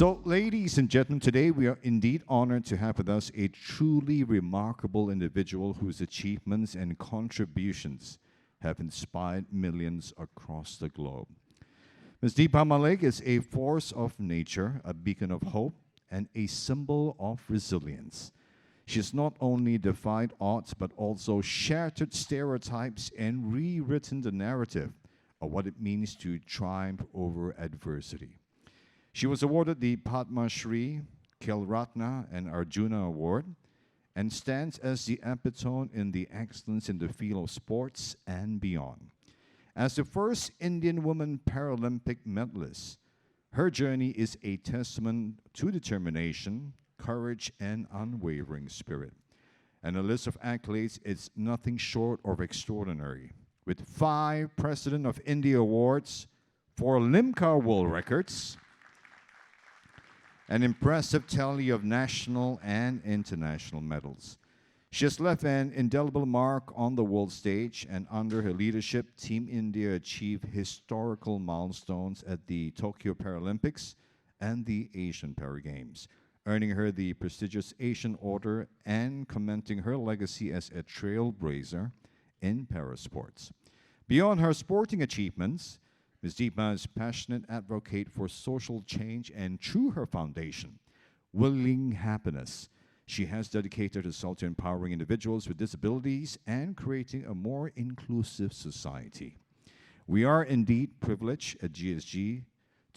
So, ladies and gentlemen, today we are indeed honored to have with us a truly remarkable individual whose achievements and contributions have inspired millions across the globe. Ms. Deepa Malik is a force of nature, a beacon of hope, and a symbol of resilience. She has not only defied odds, but also shattered stereotypes and rewritten the narrative of what it means to triumph over adversity. She was awarded the Padma Shri, Khel Ratna, and Arjuna Award, and stands as the epitome in the excellence in the field of sports and beyond. As the first Indian woman Paralympic medalist, her journey is a testament to determination, courage, and unwavering spirit. And the list of accolades is nothing short of extraordinary. With 5 President of India awards, 4 Limca World Records, an impressive tally of national and international medals. She has left an indelible mark on the world stage, and under her leadership, Team India achieved historical milestones at the Tokyo Paralympics and the Asian Para Games, earning her the prestigious Asian Order and cementing her legacy as a trailblazer in parasports. Beyond her sporting achievements, Ms. Deepa is a passionate advocate for social change, and through her foundation, Willing Happiness, she has dedicated herself to empowering individuals with disabilities and creating a more inclusive society. We are indeed privileged at GSG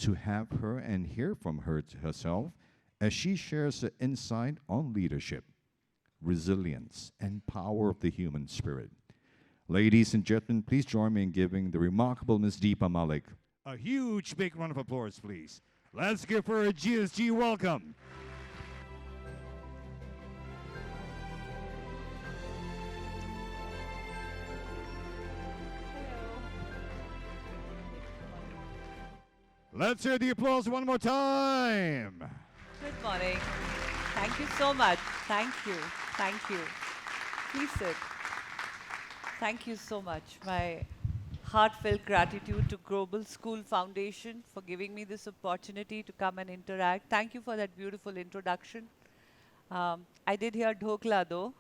to have her and hear from her herself as she shares her insight on leadership, resilience, and power of the human spirit. Ladies and gentlemen, please join me in giving the remarkable Ms. Deepa Malik a huge big round of applause, please. Let's give her a GSG welcome. Let's hear the applause one more time. Good morning. Thank you so much. Thank you. Thank you. Please sit. Thank you so much. My heartfelt gratitude to Global School Foundation for giving me this opportunity to come and interact. Thank you for that beautiful introduction. I did hear Dhokla though,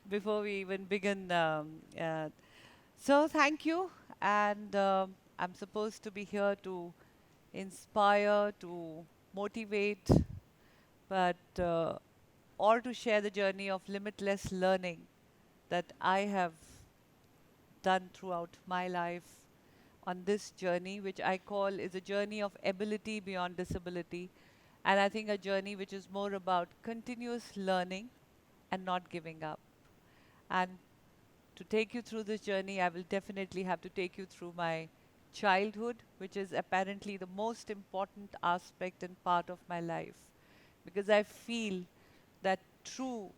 before we even begin. So thank you. And I'm supposed to be here to inspire, to motivate, but or to share the journey of limitless learning that I have done throughout my life on this journey, which I call is a journey of ability beyond disability. And I think a journey which is more about continuous learning and not giving up. And to take you through this journey, I will definitely have to take you through my childhood, which is apparently the most important aspect and part of my life. Because I feel that true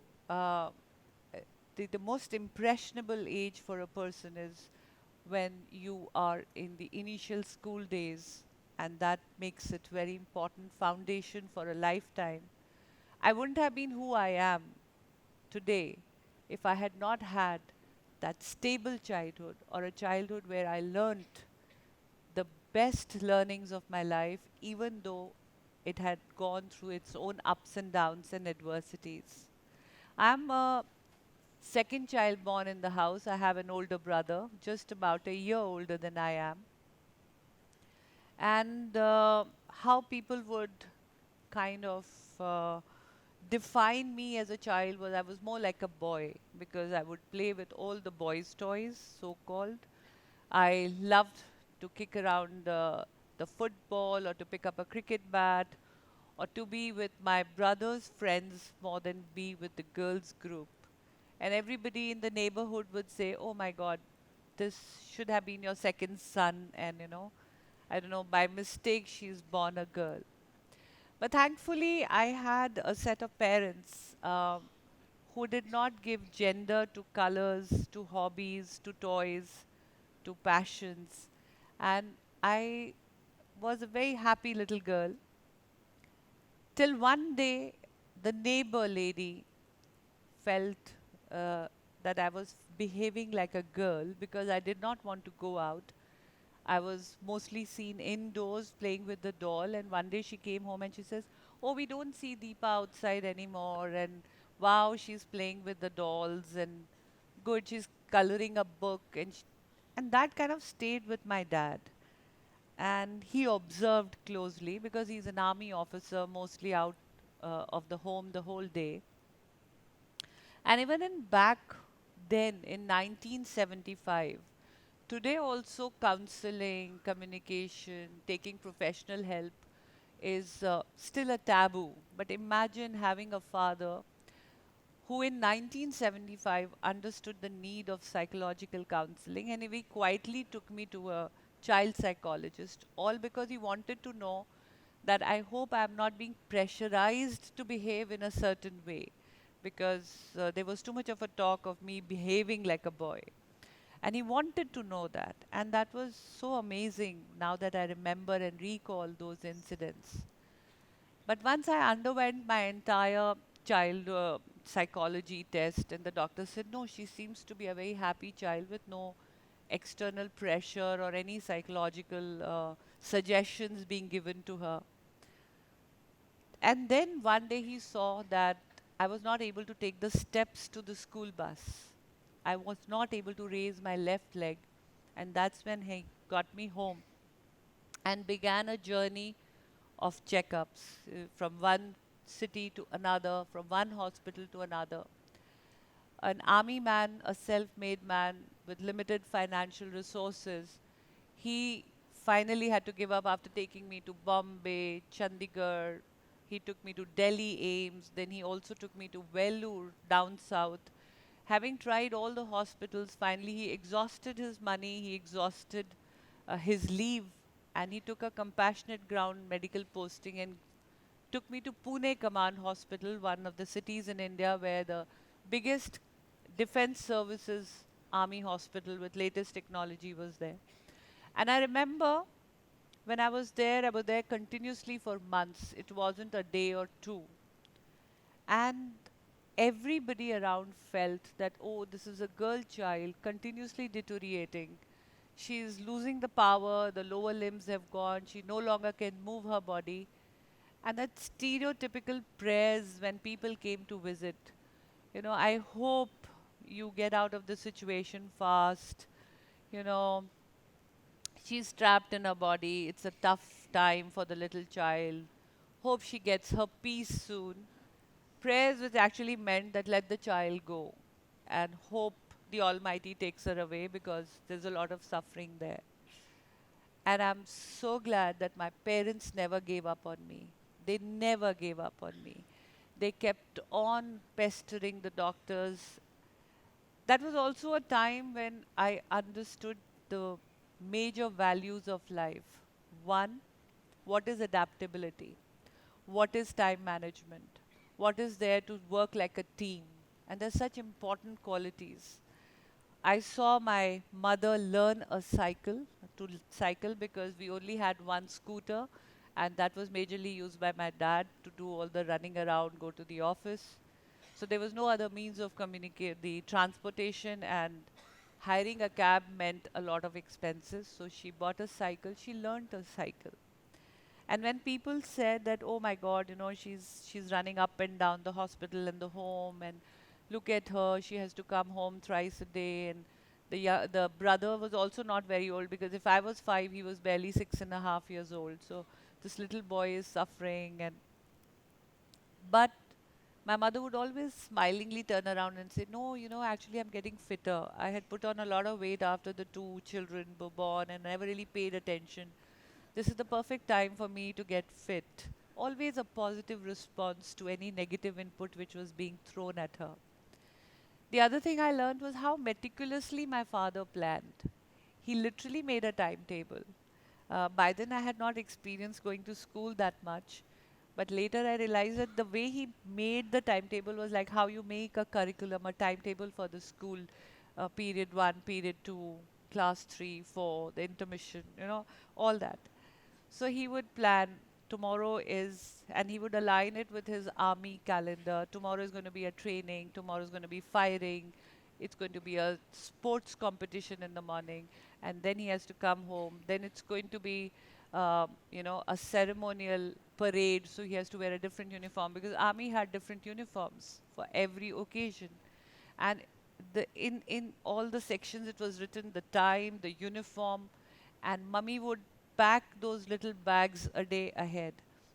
the most impressionable age for a person is when you are in the initial school days, and that makes it very important foundation for a lifetime. I wouldn't have been who I am today if I had not had that stable childhood, or a childhood where I learnt the best learnings of my life, even though it had gone through its own ups and downs and adversities. I'm a second child born in the house. I have an older brother, just about a year older than I am. And how people would kind of define me as a child was I was more like a boy, because I would play with all the boys' toys, so-called. I loved to kick around the football, or to pick up a cricket bat, or to be with my brother's friends more than be with the girls' group. And everybody in the neighborhood would say, oh my God, this should have been your second son. And I don't know, by mistake, she's born a girl. But thankfully, I had a set of parents who did not give gender to colors, to hobbies, to toys, to passions. And I was a very happy little girl. Till one day, the neighbor lady felt that I was behaving like a girl because I did not want to go out. I was mostly seen indoors playing with the doll. And one day she came home and she says, "Oh, we don't see Deepa outside anymore." And wow, she's playing with the dolls. And good, she's coloring a book. And that kind of stayed with my dad. And he observed closely because he's an army officer, mostly out of the home the whole day. And even in back then in 1975, today also counseling, communication, taking professional help is still a taboo. But imagine having a father who in 1975 understood the need of psychological counseling, and he quietly took me to a child psychologist, all because he wanted to know that I hope I'm not being pressurized to behave in a certain way, because there was too much of a talk of me behaving like a boy. And he wanted to know that. And that was so amazing now that I remember and recall those incidents. But once I underwent my entire child psychology test, and the doctor said, no, she seems to be a very happy child with no external pressure or any psychological suggestions being given to her. And then one day he saw that I was not able to take the steps to the school bus. I was not able to raise my left leg. And that's when he got me home and began a journey of checkups from one city to another, from one hospital to another. An army man, a self made man with limited financial resources, he finally had to give up after taking me to Bombay, Chandigarh. He took me to Delhi AIMS. Then he also took me to Vellore down south. Having tried all the hospitals, finally he exhausted his money, he exhausted his leave, and he took a compassionate ground medical posting and took me to Pune Command Hospital, one of the cities in India where the biggest defense services army hospital with latest technology was there. And I remember when I was there continuously for months. It wasn't a day or two. And everybody around felt that, oh, this is a girl child continuously deteriorating. She is losing the power, the lower limbs have gone, she no longer can move her body. And that stereotypical prayers when people came to visit. I hope you get out of the situation fast. You know, she's trapped in her body. It's a tough time for the little child. Hope she gets her peace soon. Prayers which actually meant that let the child go and hope the Almighty takes her away because there's a lot of suffering there. And I'm so glad that my parents never gave up on me. They never gave up on me. They kept on pestering the doctors. That was also a time when I understood the major values of life. One, what is adaptability? What is time management? What is there to work like a team? And there's such important qualities. I saw my mother learn a cycle because we only had one scooter, and that was majorly used by my dad to do all the running around, go to the office. So there was no other means of communicate the transportation, and hiring a cab meant a lot of expenses. So she bought a cycle. She learned a cycle. And when people said that, oh my God, she's running up and down the hospital and the home, and look at her, she has to come home thrice a day, and the brother was also not very old because if I was 5, he was barely 6.5 years old. So this little boy is suffering, and but my mother would always smilingly turn around and say, no, actually I'm getting fitter. I had put on a lot of weight after the two children were born and never really paid attention. This is the perfect time for me to get fit. Always a positive response to any negative input which was being thrown at her. The other thing I learned was how meticulously my father planned. He literally made a timetable. By then, I had not experienced going to school that much. But later, I realized that the way he made the timetable was like how you make a curriculum, a timetable for the school, period one, period two, class three, four, the intermission, all that. So he would plan tomorrow is, and he would align it with his army calendar. Tomorrow is going to be a training, tomorrow is going to be firing, it's going to be a sports competition in the morning, and then he has to come home. Then it's going to be, a ceremonial parade, so he has to wear a different uniform because army had different uniforms for every occasion. And in all the sections it was written the time, the uniform, and mummy would pack those little bags a day ahead.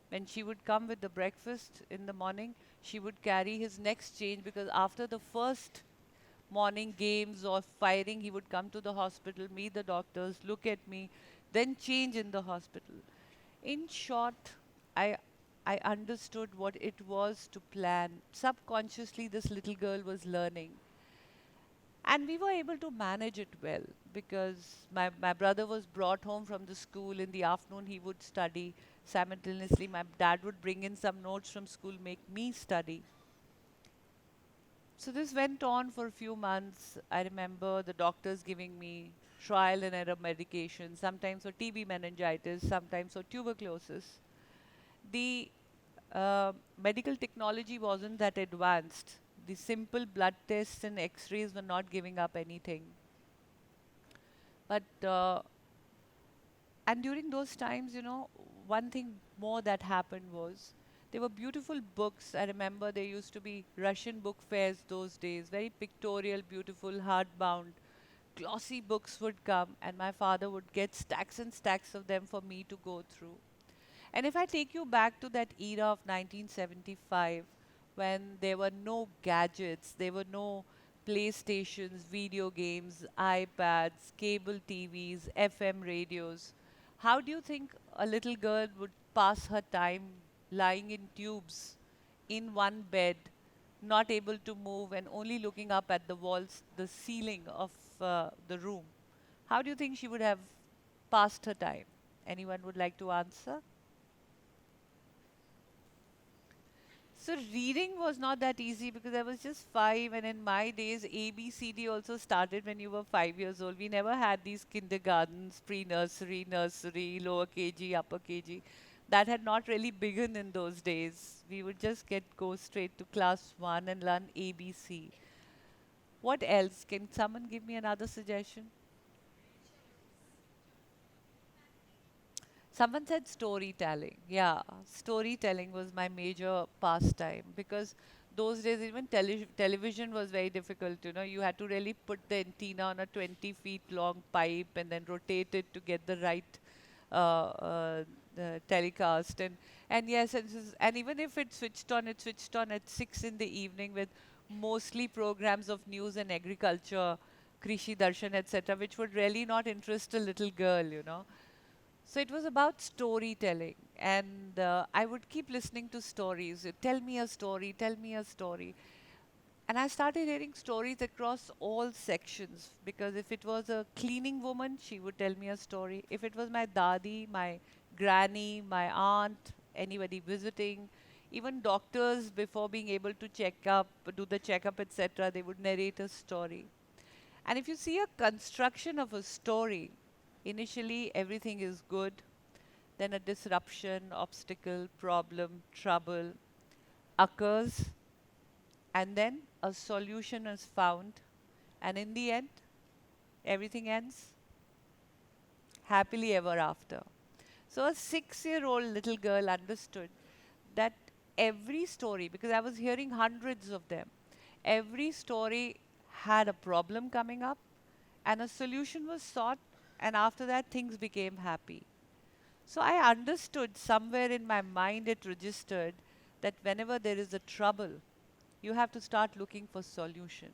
When she would come with the breakfast in the morning, she would carry his next change, because after the first morning games or firing, he would come to the hospital, meet the doctors, look at me, then change in the hospital. In short, I I understood what it was to plan. Subconsciously, this little girl was learning. And we were able to manage it well, because my brother was brought home from the school. In the afternoon, he would study. Simultaneously, my dad would bring in some notes from school, make me study. So this went on for a few months. I remember the doctors giving me trial and error medication, sometimes for TB meningitis, sometimes for tuberculosis. The medical technology wasn't that advanced. The simple blood tests and x-rays were not giving up anything. But, and during those times, one thing more that happened was there were beautiful books. I remember there used to be Russian book fairs those days, very pictorial, beautiful, hardbound, glossy books would come, and my father would get stacks and stacks of them for me to go through. And if I take you back to that era of 1975, when there were no gadgets, there were no PlayStations, video games, iPads, cable TVs, FM radios, how do you think a little girl would pass her time lying in tubes in one bed, not able to move and only looking up at the walls, the ceiling of the room? How do you think she would have passed her time? Anyone would like to answer? So reading was not that easy because I was just 5, and in my days ABCD also started when you were 5 years old. We never had these kindergartens, pre-nursery, nursery, lower KG, upper KG. That had not really begun in those days. We would just go straight to class 1 and learn ABC. What else? Can someone give me another suggestion? Someone said storytelling. Yeah, storytelling was my major pastime, because those days even television was very difficult. You had to really put the antenna on a 20 feet long pipe and then rotate it to get the right telecast. And yes, and even if it switched on at 6 in the evening with mostly programs of news and agriculture, Krishi Darshan, etc., which would really not interest a little girl. So it was about storytelling, and I would keep listening to stories. Tell me a story, tell me a story. And I started hearing stories across all sections, because if it was a cleaning woman, she would tell me a story. If it was my dadi, my granny, my aunt, anybody visiting, even doctors, before being able to check up, do the checkup, etc., they would narrate a story. And if you see a construction of a story, initially everything is good, then a disruption, obstacle, problem, trouble occurs, and then a solution is found, and in the end, everything ends happily ever after. So a 6-year-old little girl understood that every story, because I was hearing hundreds of them, every story had a problem coming up and a solution was sought, and after that things became happy. So I understood, somewhere in my mind it registered, that whenever there is a trouble, you have to start looking for solution.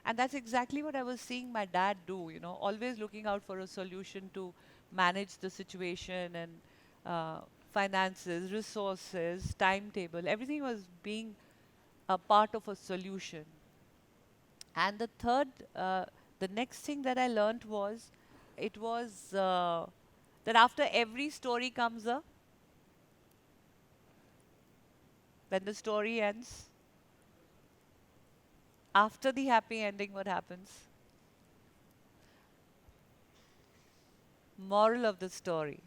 And that's exactly what I was seeing my dad do, always looking out for a solution to manage the situation, and uh, finances, resources, timetable, everything was being a part of a solution. And the next thing that I learned was, it was that after every story comes when the story ends, after the happy ending, what happens? Moral of the story.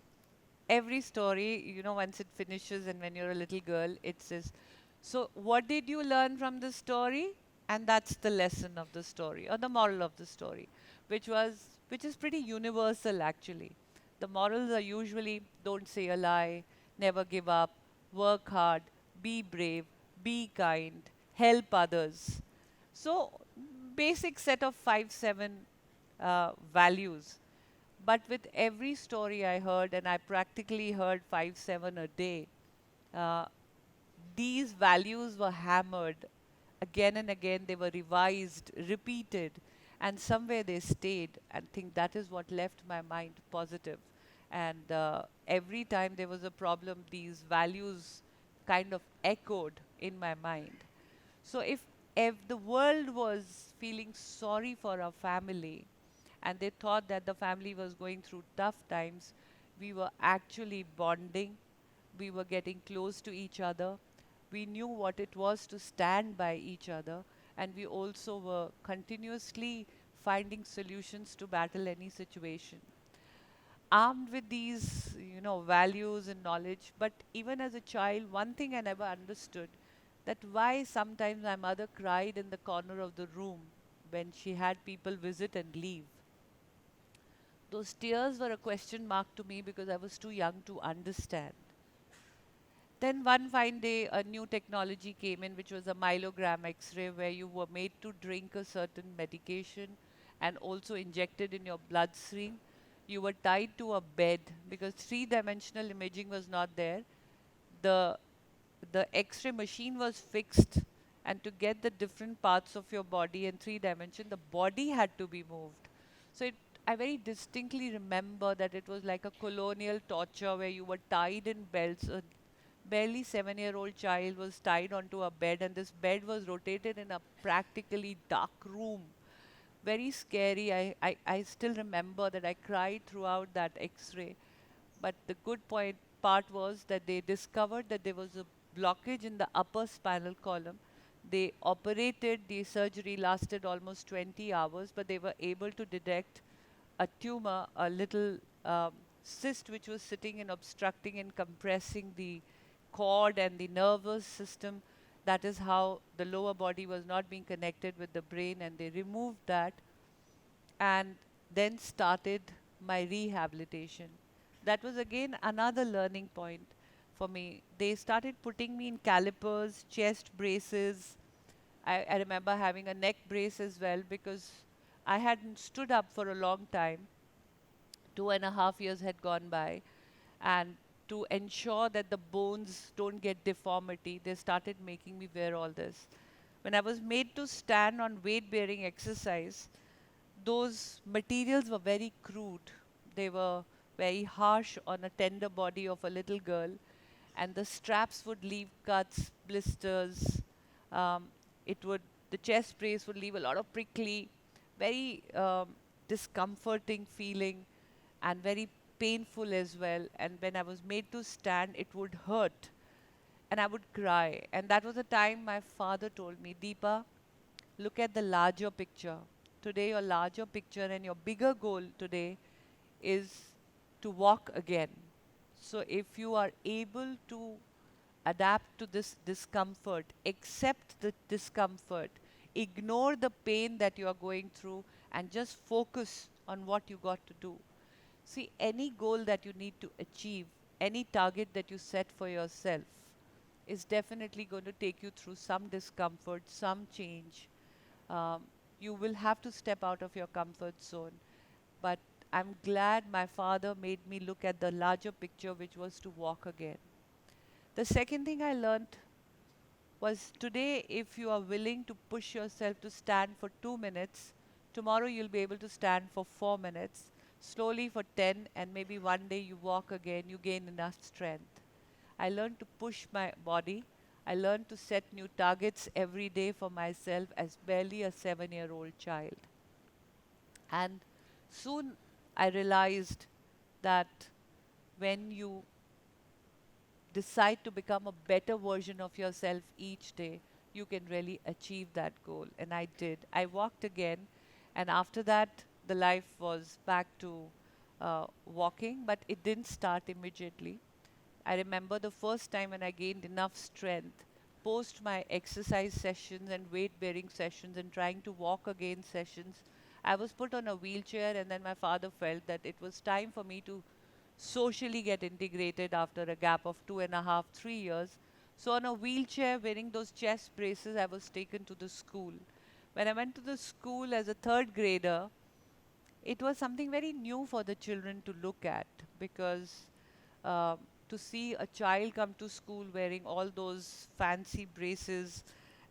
Every story, once it finishes and when you're a little girl, it says, so what did you learn from the story? And that's the lesson of the story, or the moral of the story, which is pretty universal actually. The morals are usually don't say a lie, never give up, work hard, be brave, be kind, help others. So, basic set of 5, 7 values. But with every story I heard, and I practically heard 5, 7 a day, uh, these values were hammered again and again. They were revised, repeated, and somewhere they stayed. And think that is what left my mind positive. And every time there was a problem, these values kind of echoed in my mind. So if the world was feeling sorry for our family, and they thought that the family was going through tough times, we were actually bonding, we were getting close to each other, we knew what it was to stand by each other, and we also were continuously finding solutions to battle any situation. Armed with these, values and knowledge, but even as a child, one thing I never understood, that why sometimes my mother cried in the corner of the room when she had people visit and leave. Those tears were a question mark to me because I was too young to understand. Then one fine day, a new technology came in, which was a myelogram X-ray, where you were made to drink a certain medication and also injected in your bloodstream. You were tied to a bed because three-dimensional imaging was not there. The the X-ray machine was fixed, and to get the different parts of your body in 3 dimension, the body had to be moved. So I very distinctly remember that it was like a colonial torture where you were tied in belts. A barely 7-year-old child was tied onto a bed, and this bed was rotated in a practically dark room. Very scary. I still remember that I cried throughout that X-ray. But the good part was that they discovered that there was a blockage in the upper spinal column. They operated, the surgery lasted almost 20 hours, but they were able to detect a tumor, a little cyst which was sitting and obstructing and compressing the cord and the nervous system. That is how the lower body was not being connected with the brain, and they removed that and then started my rehabilitation. That was again another learning point for me. They started putting me in calipers, chest braces. I remember having a neck brace as well because I hadn't stood up for a long time. 2.5 years had gone by, and to ensure that the bones don't get deformity, they started making me wear all this. When I was made to stand on weight bearing exercise, those materials were very crude. They were very harsh on a tender body of a little girl, and the straps would leave cuts, blisters. Um, it would the chest brace would leave a lot of prickly, very discomforting feeling, and very painful as well. And when I was made to stand, it would hurt, and I would cry. And that was the time my father told me, Deepa, look at the larger picture. Today, your larger picture and your bigger goal today is to walk again. So, if you are able to adapt to this discomfort, accept the discomfort, ignore the pain that you are going through, and just focus on what you got to do. See, any goal that you need to achieve, any target that you set for yourself, is definitely going to take you through some discomfort, some change. Um, you will have to step out of your comfort zone. But I'm glad my father made me look at the larger picture, which was to walk again. The second thing I learned was today, if you are willing to push yourself to stand for 2 minutes, tomorrow you'll be able to stand for 4 minutes, slowly for 10, and maybe one day you walk again, you gain enough strength. I learned to push my body. I learned to set new targets every day for myself as barely a 7-year-old child. And soon I realized that when you decide to become a better version of yourself each day, you can really achieve that goal. And I did. I walked again, and after that, the life was back to walking, but it didn't start immediately. I remember the first time when I gained enough strength, post my exercise sessions and weight bearing sessions and trying to walk again sessions, I was put on a wheelchair, and then my father felt that it was time for me to socially get integrated after a gap of 2.5, 3 years. So on a wheelchair, wearing those chest braces, I was taken to the school. When I went to the school as a third grader, it was something very new for the children to look at, because uh, to see a child come to school wearing all those fancy braces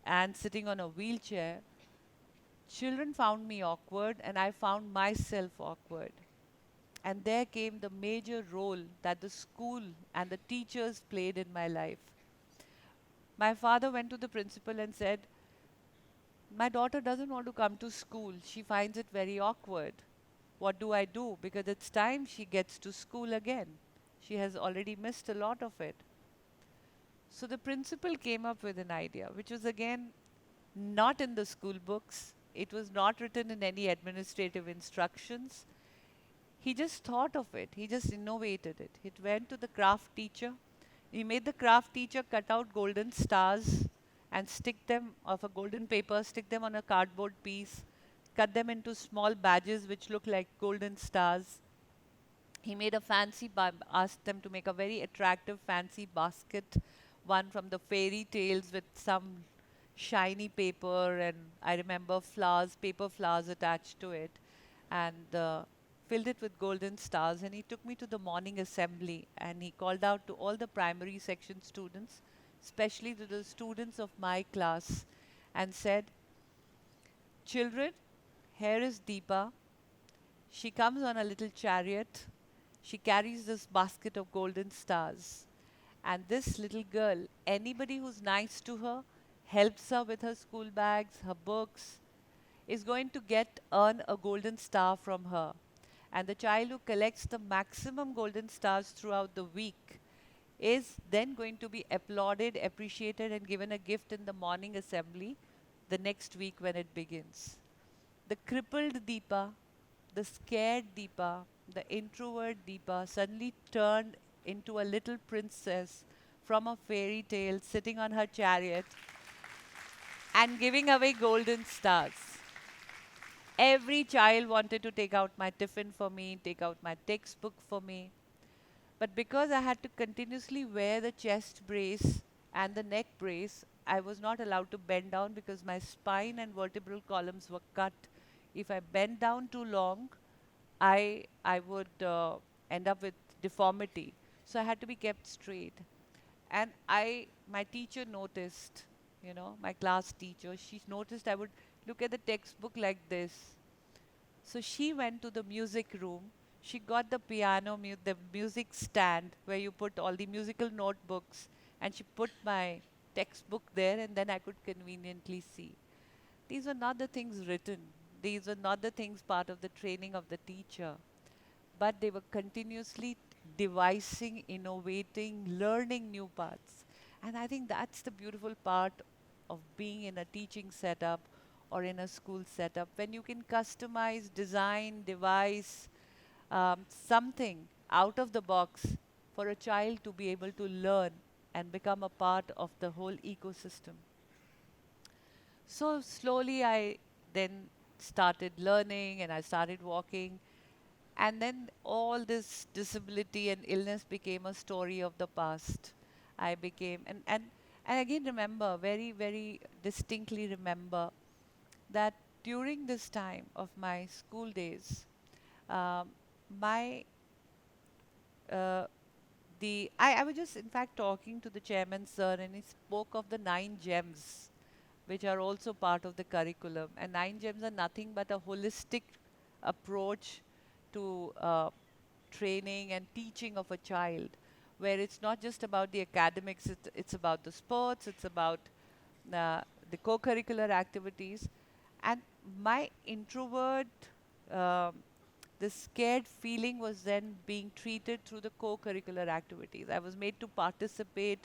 and sitting on a wheelchair, children found me awkward and I found myself awkward. And there came the major role that the school and the teachers played in my life. My father went to the principal and said, "My daughter doesn't want to come to school. She finds it very awkward. What do I do? Because it's time she gets to school again. She has already missed a lot of it." So the principal came up with an idea, which was again not in the school books. It was not written in any administrative instructions. He just thought of it. He just innovated it. He went to the craft teacher. He made the craft teacher cut out golden stars and stick them of a golden paper, stick them on a cardboard piece, cut them into small badges which look like golden stars. He made a asked them to make a very attractive fancy basket, one from the fairy tales with some shiny paper, and I remember flowers, paper flowers attached to it, and filled it with golden stars. And he took me to the morning assembly and he called out to all the primary section students, especially to the students of my class, and said, "Children, here is Deepa. She comes on a little chariot. She carries this basket of golden stars. And this little girl, anybody who's nice to her, helps her with her school bags, her books, is going to earn a golden star from her. And the child who collects the maximum golden stars throughout the week is then going to be applauded, appreciated, and given a gift in the morning assembly the next week when it begins." The crippled Deepa, the scared Deepa, the introvert Deepa suddenly turned into a little princess from a fairy tale, sitting on her chariot and giving away golden stars. Every child wanted to take out my tiffin for me, take out my textbook for me. But because I had to continuously wear the chest brace and the neck brace, I was not allowed to bend down because my spine and vertebral columns were cut. If I bent down too long, I would end up with deformity. So I had to be kept straight. And my teacher noticed, my class teacher, she noticed I would look at the textbook like this. So she went to the music room. She got the the music stand where you put all the musical notebooks, and she put my textbook there, and then I could conveniently see. These were not the things written. These were not the things part of the training of the teacher, but they were continuously devising, innovating, learning new paths. And I think that's the beautiful part of being in a teaching setup or in a school setup, when you can customize, design, devise something out of the box for a child to be able to learn and become a part of the whole ecosystem. So slowly I then started learning and I started walking. And then all this disability and illness became a story of the past. I became, and again remember, very, very distinctly remember that during this time of my school days, um, my uh, I was just in fact talking to the chairman sir, and he spoke of the 9 gems, which are also part of the curriculum. And 9 gems are nothing but a holistic approach to training and teaching of a child, where it's not just about the academics, it's about the sports, it's about uh, the co-curricular activities. And my introvert, um, the scared feeling was then being treated through the co-curricular activities. I was made to participate.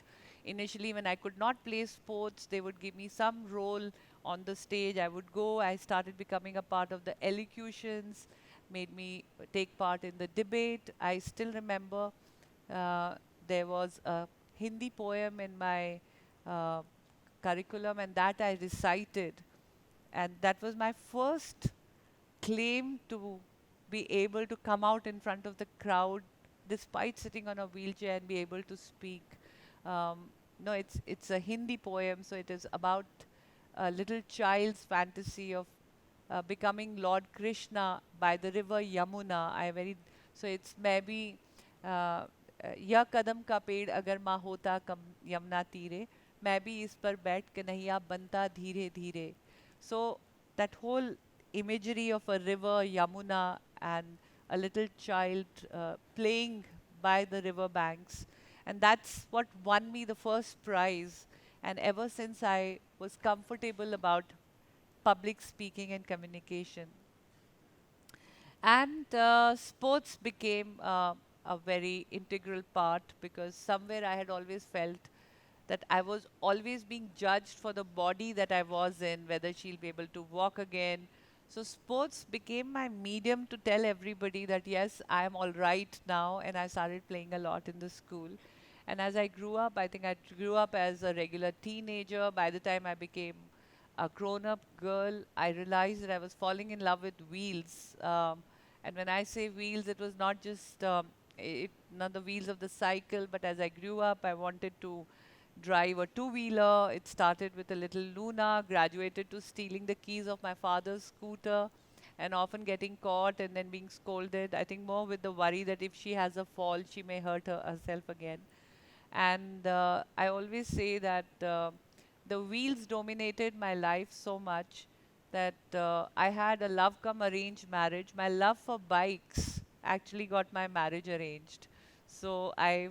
Initially, when I could not play sports, they would give me some role on the stage. I would go. I started becoming a part of the elocutions, made me take part in the debate. I still remember uh, there was a Hindi poem in my uh, curriculum, and that I recited. And that was my first claim to be able to come out in front of the crowd despite sitting on a wheelchair and be able to speak. Um, no, it's a Hindi poem, so it is about a little child's fantasy of becoming Lord Krishna by the river Yamuna. I very so it's maybe यह कदम का पेड़ अगर माँ होता कम यमुना तीरे मैं भी इस पर बैठ कन्हैया बनता धीरे धीरे. So that whole imagery of a river Yamuna and a little child playing by the river banks, and that's what won me the first prize. And ever since I was comfortable about public speaking and communication. And sports became a very integral part because somewhere I had always felt that I was always being judged for the body that I was in, whether she'll be able to walk again. So sports became my medium to tell everybody that yes, I am all right now, and I started playing a lot in the school. And as I grew up, I think I grew up as a regular teenager. By the time I became a grown-up girl, I realized that I was falling in love with wheels. And when I say wheels, it was not just not the wheels of the cycle, but as I grew up, I wanted to drive a two-wheeler. It started with a little Luna, graduated to stealing the keys of my father's scooter, and often getting caught and then being scolded. I think more with the worry that if she has a fall, she may hurt herself again. And I always say that the wheels dominated my life so much that I had a love come arranged marriage. My love for bikes actually got my marriage arranged. So I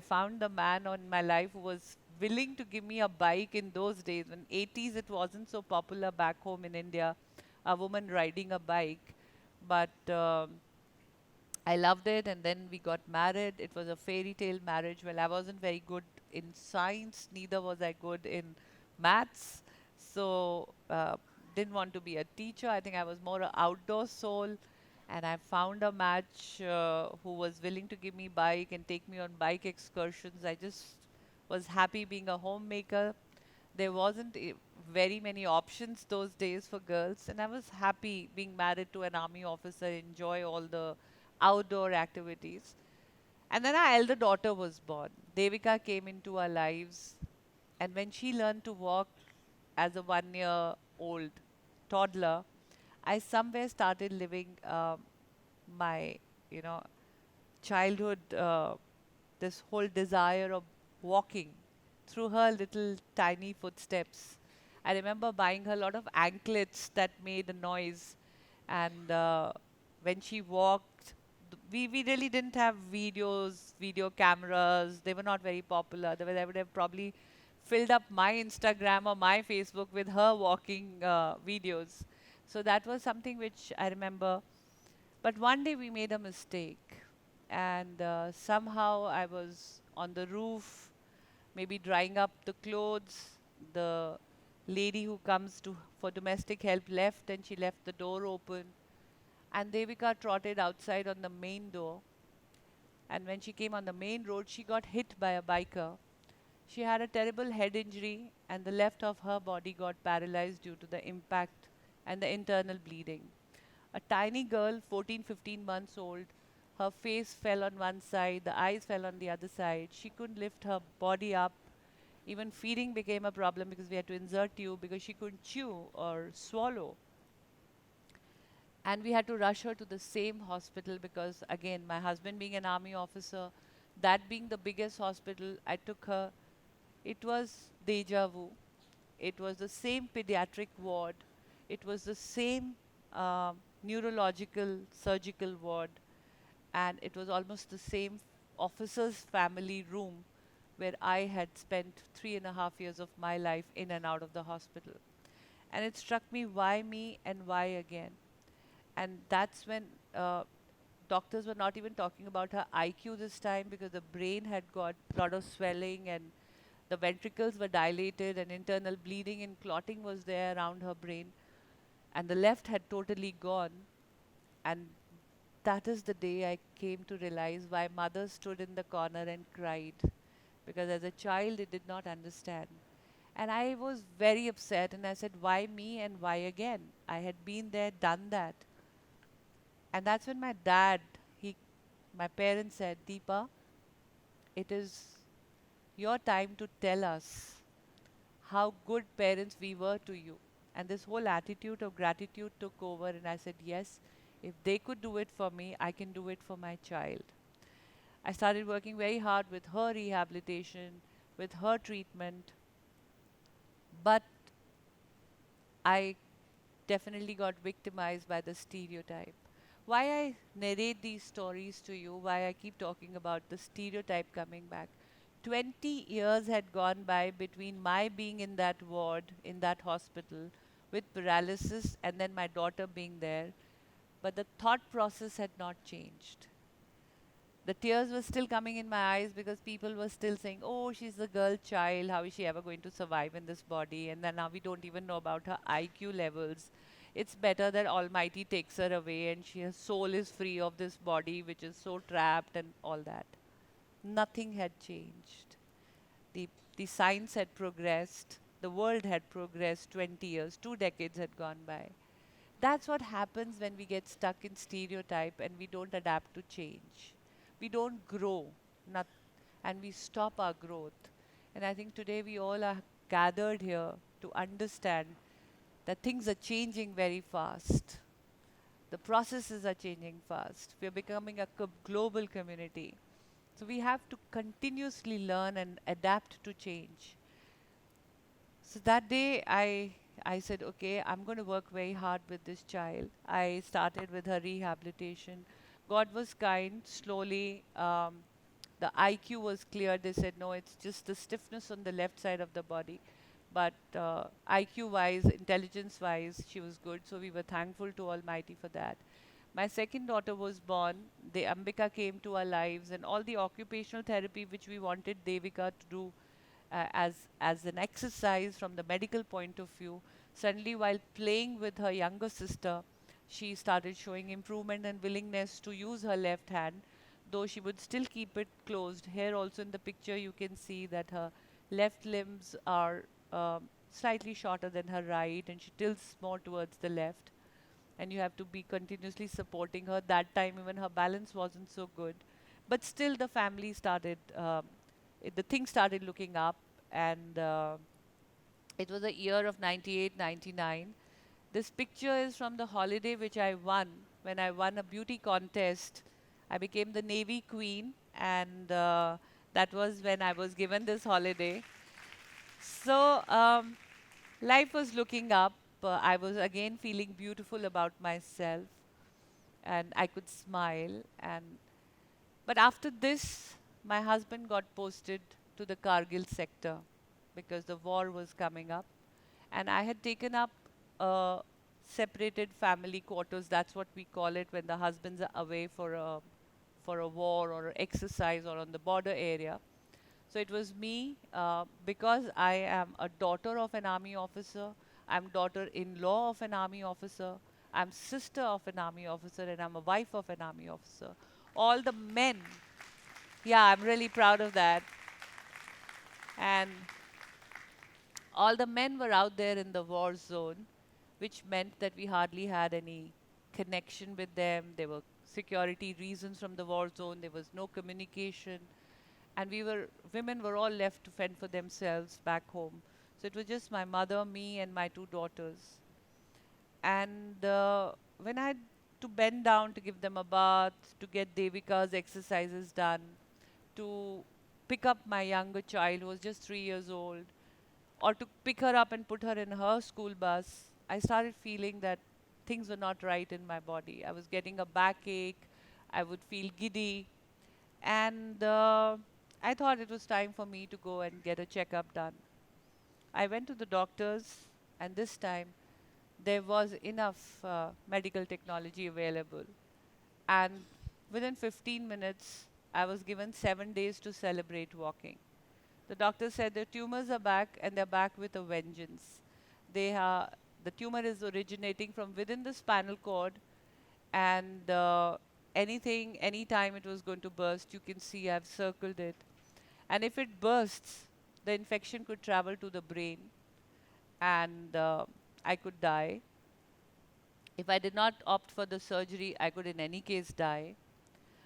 found the man on my life who was willing to give me a bike in those days. In 80s, it wasn't so popular back home in India, a woman riding a bike. But I loved it, and then we got married. It was a fairy tale marriage. Well, I wasn't very good in science, neither was I good in maths. So, didn't want to be a teacher. I think I was more an outdoor soul. And I found a match who was willing to give me bike and take me on bike excursions. I just was happy being a homemaker. There wasn't very many options those days for girls, and I was happy being married to an army officer, enjoy all the outdoor activities. And then our elder daughter was born. Devika came into our lives, and when she learned to walk as a 1 year old toddler, I somewhere started living my, you know, childhood, this whole desire of walking through her little tiny footsteps. I remember buying her a lot of anklets that made a noise. And when she walked, we really didn't have video cameras. They were not very popular. Otherwise, I would have probably filled up my Instagram or my Facebook with her walking videos. So that was something which I remember. But one day we made a mistake, and somehow I was on the roof, maybe drying up the clothes. The lady who comes to for domestic help left, and she left the door open. And Devika trotted outside on the main door. And when she came on the main road, she got hit by a biker. She had a terrible head injury, and the left of her body got paralyzed due to the impact and the internal bleeding. A tiny girl, 14, 15 months old, her face fell on one side, the eyes fell on the other side. She couldn't lift her body up. Even feeding became a problem because we had to insert tube because she couldn't chew or swallow. And we had to rush her to the same hospital because, again, my husband being an army officer, that being the biggest hospital, I took her. It was deja vu. It was the same pediatric ward. It was the same neurological surgical ward. And it was almost the same officer's family room where I had spent 3.5 years of my life in and out of the hospital. And it struck me, why me and why again? And that's when doctors were not even talking about her IQ this time because the brain had got a lot of swelling and the ventricles were dilated and internal bleeding and clotting was there around her brain. And the left had totally gone. And that is the day I came to realize why mother stood in the corner and cried. Because as a child, it did not understand. And I was very upset and I said, why me and why again? I had been there, done that. And that's when he, my parents said, Deepa, it is your time to tell us how good parents we were to you. And this whole attitude of gratitude took over, and I said, yes, if they could do it for me, I can do it for my child. I started working very hard with her rehabilitation, with her treatment, but I definitely got victimized by the stereotype. Why I narrate these stories to you, why I keep talking about the stereotype coming back. 20 years had gone by between my being in that ward, in that hospital, with paralysis, and then my daughter being there, but the thought process had not changed. The tears were still coming in my eyes because people were still saying, oh, she's a girl child. How is she ever going to survive in this body? And then now we don't even know about her IQ levels. It's better that Almighty takes her away and her soul is free of this body, which is so trapped and all that. Nothing had changed. The, the science had progressed. The world had progressed 20 years. 2 decades had gone by. That's what happens when we get stuck in stereotype and we don't adapt to change. We don't grow, not, and we stop our growth. And I think today we all are gathered here to understand that things are changing very fast. The processes are changing fast. We are becoming a global community. So we have to continuously learn and adapt to change. So that day I said, okay, I'm going to work very hard with this child. I started with her rehabilitation. God was kind. Slowly, the IQ was clear. They said, no, it's just the stiffness on the left side of the body. But IQ-wise, intelligence-wise, she was good. So we were thankful to Almighty for that. My second daughter was born. The Ambika came to our lives, and all the occupational therapy which we wanted Devika to do as an exercise from the medical point of view. Suddenly, while playing with her younger sister, she started showing improvement and willingness to use her left hand, though she would still keep it closed. Here, also in the picture, you can see that her left limbs are slightly shorter than her right, and she tilts more towards the left. And you have to be continuously supporting her. That time, even her balance wasn't so good. But still, the family started, the thing started looking up, and it was the year of 98, 99. This picture is from the holiday which I won when I won a beauty contest. I became the Navy Queen, and that was when I was given this holiday. So life was looking up. I was again feeling beautiful about myself, and I could smile. And but after this, my husband got posted to the Kargil sector because the war was coming up, and I had taken up a separated family quarters. That's what we call it when the husbands are away for a war or exercise or on the border area. So it was me, because I am a daughter of an army officer, I'm daughter-in-law of an army officer, I'm sister of an army officer, and I'm a wife of an army officer. All the men, yeah, I'm really proud of that. And all the men were out there in the war zone, which meant that we hardly had any connection with them. There were security reasons from the war zone. There was no communication. And women were all left to fend for themselves back home. So it was just my mother, me, and my two daughters. And when I had to bend down to give them a bath, to get Devika's exercises done, to pick up my younger child who was just 3 years old, or to pick her up and put her in her school bus, I started feeling that things were not right in my body. I was getting a backache, I would feel giddy, and I thought it was time for me to go and get a checkup done. I went to the doctors, and this time there was enough medical technology available. And within 15 minutes, I was given 7 days to celebrate walking. The doctor said the tumors are back, and they're back with a vengeance. The tumor is originating from within the spinal cord, and anytime it was going to burst, you can see I've circled it. And if it bursts, the infection could travel to the brain and I could die. If I did not opt for the surgery, I could in any case die.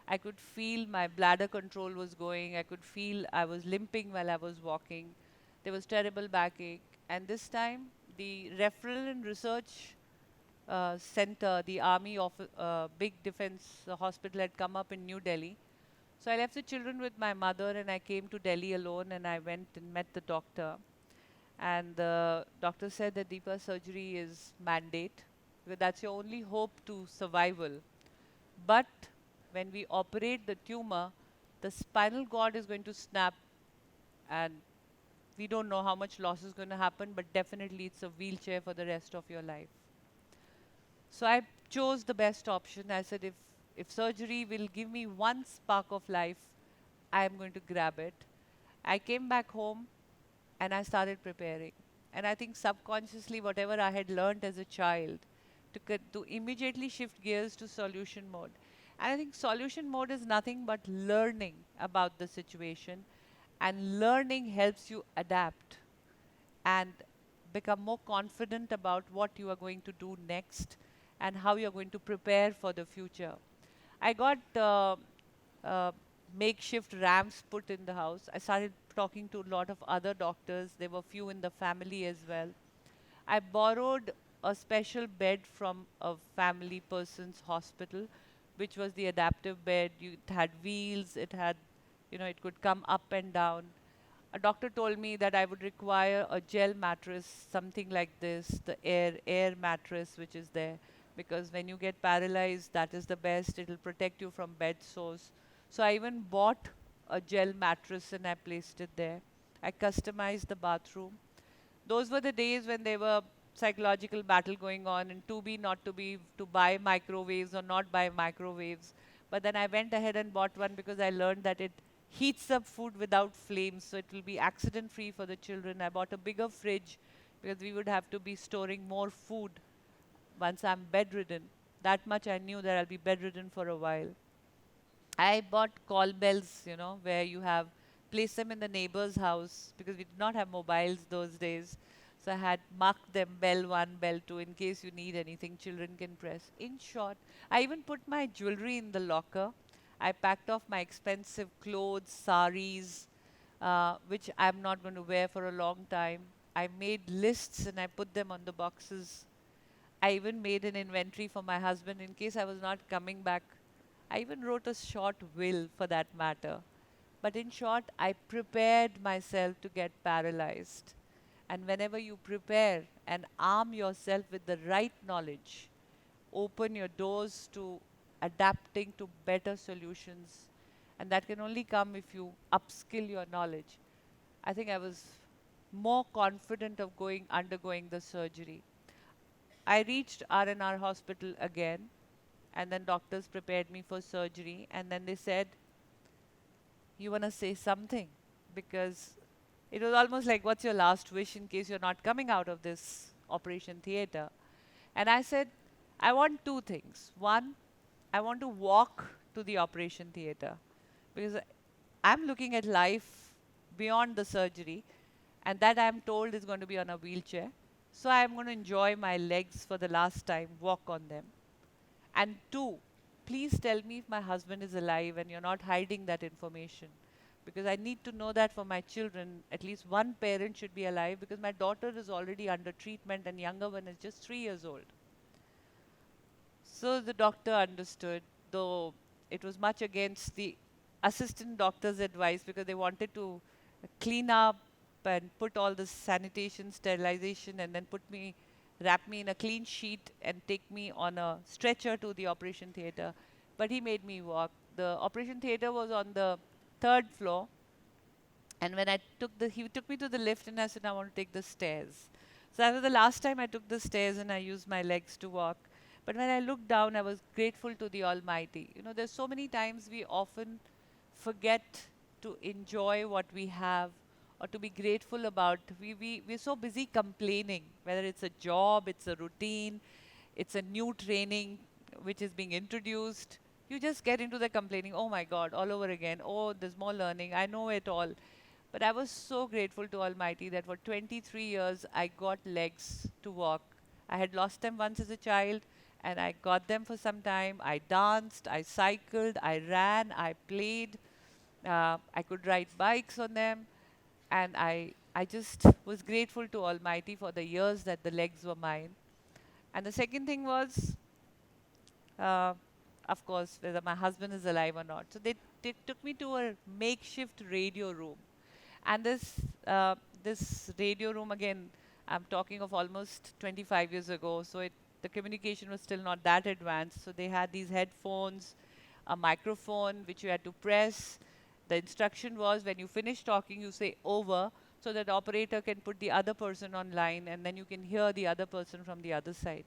I could feel my bladder control was going. I could feel I was limping while I was walking. There was terrible backache. And this time, the referral and research center, the army of big defense hospital had come up in New Delhi. So I left the children with my mother and I came to Delhi alone and I went and met the doctor. And the doctor said that Deepa surgery is mandate because that's your only hope to survival. But when we operate the tumor, the spinal cord is going to snap and we don't know how much loss is going to happen, but definitely it's a wheelchair for the rest of your life. So I chose the best option. I said, if surgery will give me one spark of life, I am going to grab it. I came back home and I started preparing. And I think subconsciously, whatever I had learned as a child, to immediately shift gears to solution mode. And I think solution mode is nothing but learning about the situation, and learning helps you adapt and become more confident about what you are going to do next and how you're going to prepare for the future. I got uh, makeshift ramps put in the house. I started talking to a lot of other doctors. There were few in the family as well. I borrowed a special bed from a family person's hospital, which was the adaptive bed. It had wheels, it had, it could come up and down. A doctor told me that I would require a gel mattress, something like this, the air mattress which is there, because when you get paralyzed, that is the best. It will protect you from bed sores. So I even bought a gel mattress and I placed it there. I customized the bathroom. Those were the days when there were psychological battle going on and to be, not to be, to buy microwaves or not buy microwaves. But then I went ahead and bought one because I learned that it heats up food without flames, so it will be accident free for the children. I bought a bigger fridge because we would have to be storing more food once I'm bedridden. That much I knew that I'll be bedridden for a while. I bought call bells, where you have placed them in the neighbor's house because we did not have mobiles those days. So I had marked them bell one, bell two, in case you need anything, children can press. In short, I even put my jewelry in the locker. I packed off my expensive clothes, saris, which I'm not going to wear for a long time. I made lists and I put them on the boxes. I even made an inventory for my husband in case I was not coming back. I even wrote a short will for that matter. But in short, I prepared myself to get paralyzed. And whenever you prepare and arm yourself with the right knowledge, open your doors to adapting to better solutions. And that can only come if you upskill your knowledge. I think I was more confident of undergoing the surgery. I reached R&R hospital again, and then doctors prepared me for surgery, and then they said, you want to say something? Because it was almost like, what's your last wish in case you're not coming out of this operation theater? And I said, I want two things. One, I want to walk to the operation theater because I'm looking at life beyond the surgery, and that I'm told is going to be on a wheelchair. So I'm going to enjoy my legs for the last time, walk on them. And two, please tell me if my husband is alive and you're not hiding that information. Because I need to know that for my children, at least one parent should be alive because my daughter is already under treatment and younger one is just 3 years old. So the doctor understood, though it was much against the assistant doctor's advice because they wanted to clean up and put all the sanitation, sterilization, and then wrap me in a clean sheet and take me on a stretcher to the operation theater. But he made me walk. The operation theater was on the third floor. And when he took me to the lift and I said, I want to take the stairs. So that was the last time I took the stairs and I used my legs to walk. But when I looked down, I was grateful to the Almighty. There's so many times we often forget to enjoy what we have or to be grateful about. We're so busy complaining, whether it's a job, it's a routine, it's a new training which is being introduced. You just get into the complaining, oh my God, all over again. Oh, there's more learning. I know it all. But I was so grateful to Almighty that for 23 years I got legs to walk. I had lost them once as a child and I got them for some time. I danced, I cycled, I ran, I played. I could ride bikes on them. And I just was grateful to Almighty for the years that the legs were mine. And the second thing was, uh, of course, whether my husband is alive or not. So they took me to a makeshift radio room. And this radio room, again, I'm talking of almost 25 years ago, so the communication was still not that advanced. So they had these headphones, a microphone which you had to press. The instruction was when you finish talking, you say over, so that the operator can put the other person online, and then you can hear the other person from the other side.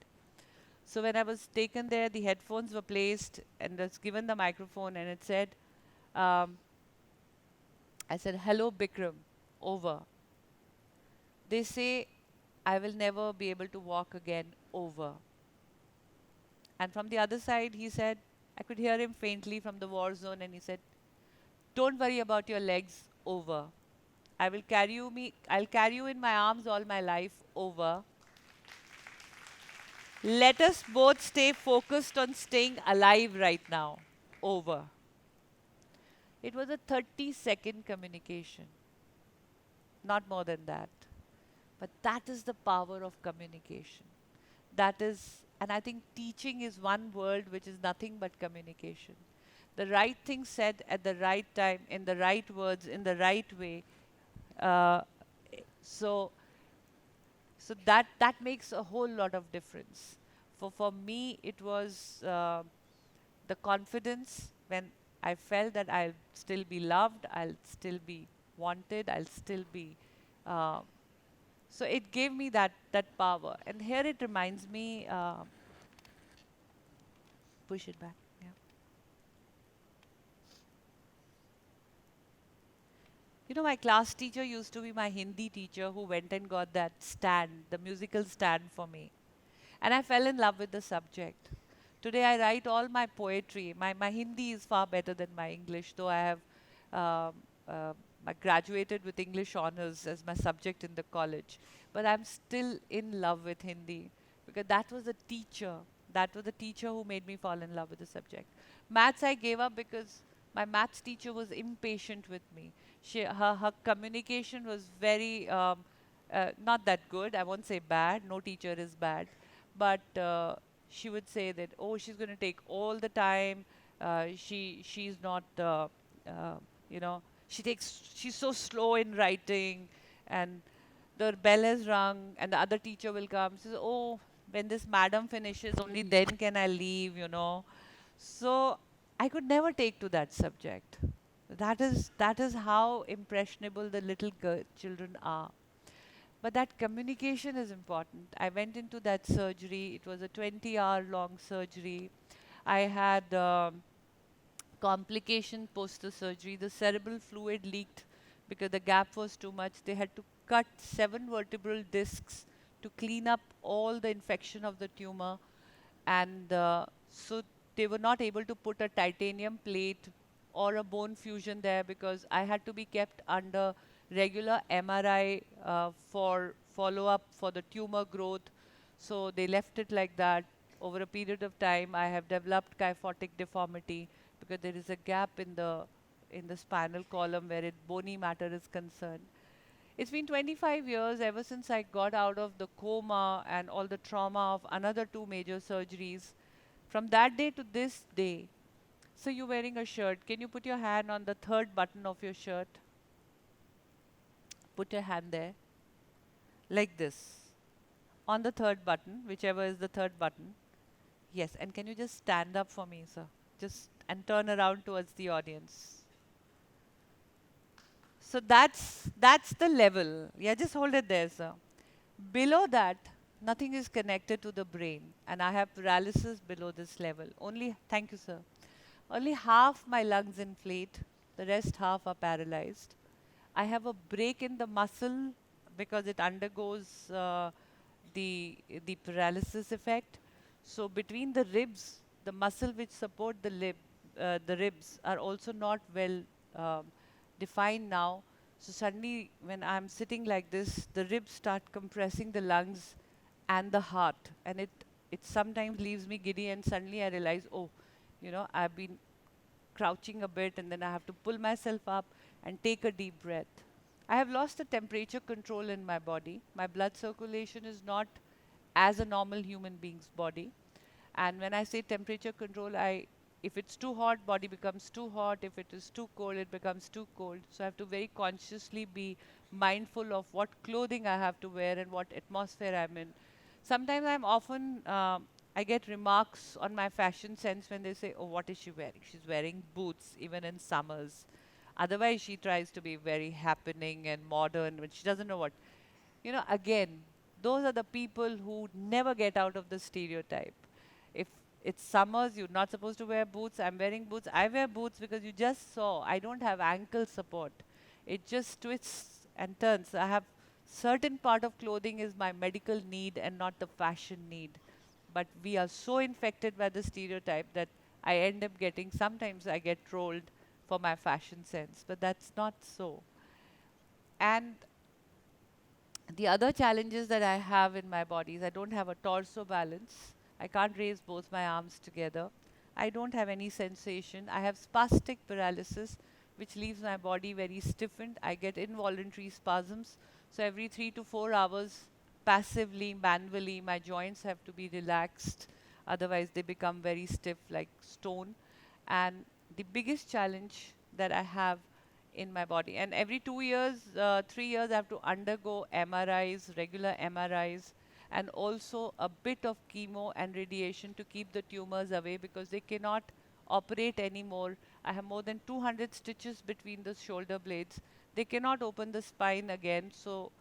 So when I was taken there, the headphones were placed and was given the microphone, and it said, um, I said, hello, Bikram, over. They say, I will never be able to walk again, over. And from the other side, he said, I could hear him faintly from the war zone, and he said, don't worry about your legs, over. I'll carry you in my arms all my life, over. Let us both stay focused on staying alive right now, over. It was a 30-second communication, not more than that. But that is the power of communication. That is, and I think teaching is one word which is nothing but communication. The right thing said at the right time, in the right words, in the right way. Uh, so that makes a whole lot of difference. For me, it was the confidence when I felt that I'll still be loved, I'll still be wanted, I'll still be. Uh, so it gave me that power. And here it reminds me. Push it back. Yeah. You know, my class teacher used to be my Hindi teacher who went and got that stand, the musical stand for me. And I fell in love with the subject. Today I write all my poetry. My Hindi is far better than my English, though I have um, uh, I graduated with English honors as my subject in the college. But I'm still in love with Hindi because that was a teacher. That was the teacher who made me fall in love with the subject. Maths I gave up because my maths teacher was impatient with me. Her communication was very, not that good. I won't say bad. No teacher is bad. But she would say that, oh, she's going to take all the time. She's not, you know, she's so slow in writing, and the bell has rung, and the other teacher will come. She says, oh, when this madam finishes, only then can I leave, you know. So I could never take to that subject. That is how impressionable the little children are. But that communication is important. I went into that surgery. It was a 20-hour long surgery. I had complication post the surgery. The cerebral fluid leaked because the gap was too much. They had to cut 7 vertebral discs to clean up all the infection of the tumor. And so they were not able to put a titanium plate or a bone fusion there because I had to be kept under regular MRI for follow-up for the tumor growth. So they left it like that. Over a period of time, I have developed kyphotic deformity because there is a gap in the spinal column where bony matter is concerned. It's been 25 years ever since I got out of the coma and all the trauma of another 2 major surgeries. From that day to this day, so you're wearing a shirt. Can you put your hand on the 3rd button of your shirt? Put your hand there, like this. On the 3rd button, whichever is the 3rd button. Yes, and can you just stand up for me, sir? Just, and turn around towards the audience. So that's the level. Yeah, just hold it there, sir. Below that, nothing is connected to the brain, and I have paralysis below this level. Only, thank you, sir. Only half my lungs inflate, the rest half are paralyzed. I have a break in the muscle because it undergoes the paralysis effect. So between the ribs, the muscle which support the ribs are also not well defined now. So suddenly, when I'm sitting like this, the ribs start compressing the lungs and the heart, and it sometimes leaves me giddy. And suddenly, I realize, oh, I've been crouching a bit, and then I have to pull myself up and take a deep breath. I have lost the temperature control in my body. My blood circulation is not as a normal human being's body. And when I say temperature control, if it's too hot, body becomes too hot. If it is too cold, it becomes too cold. So I have to very consciously be mindful of what clothing I have to wear and what atmosphere I'm in. Sometimes I get remarks on my fashion sense when they say, "Oh, what is she wearing? She's wearing boots even in summers." Otherwise, she tries to be very happening and modern, but she doesn't know what. Again, those are the people who never get out of the stereotype. If it's summers, you're not supposed to wear boots. I'm wearing boots. I wear boots because you just saw I don't have ankle support. It just twists and turns. I have certain part of clothing is my medical need and not the fashion need. But we are so infected by the stereotype that I end up getting, sometimes I get trolled for my fashion sense, but that's not so. And the other challenges that I have in my body is I don't have a torso balance. I can't raise both my arms together. I don't have any sensation. I have spastic paralysis, which leaves my body very stiffened. I get involuntary spasms. So every 3 to 4 hours, passively, manually, my joints have to be relaxed. Otherwise, they become very stiff like stone. And the biggest challenge that I have in my body. And every 2 years, 3 years, I have to undergo MRIs, regular MRIs, and also a bit of chemo and radiation to keep the tumors away because they cannot operate anymore. I have more than 200 stitches between the shoulder blades. They cannot open the spine again, so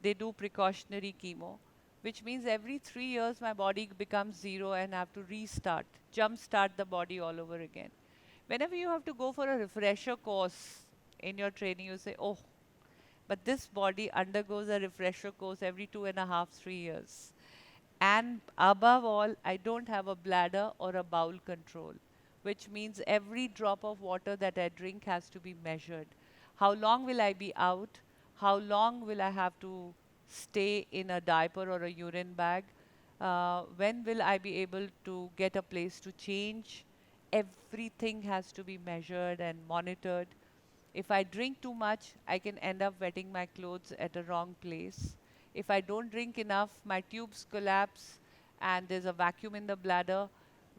they do precautionary chemo, which means every 3 years my body becomes zero and I have to restart, jump start the body all over again. Whenever you have to go for a refresher course in your training, you say, oh, but this body undergoes a refresher course every 2.5, 3 years. And above all, I don't have a bladder or a bowel control, which means every drop of water that I drink has to be measured. How long will I be out? How long will I have to stay in a diaper or a urine bag? When will I be able to get a place to change? Everything has to be measured and monitored. If I drink too much, I can end up wetting my clothes at a wrong place. If I don't drink enough, my tubes collapse and there's a vacuum in the bladder,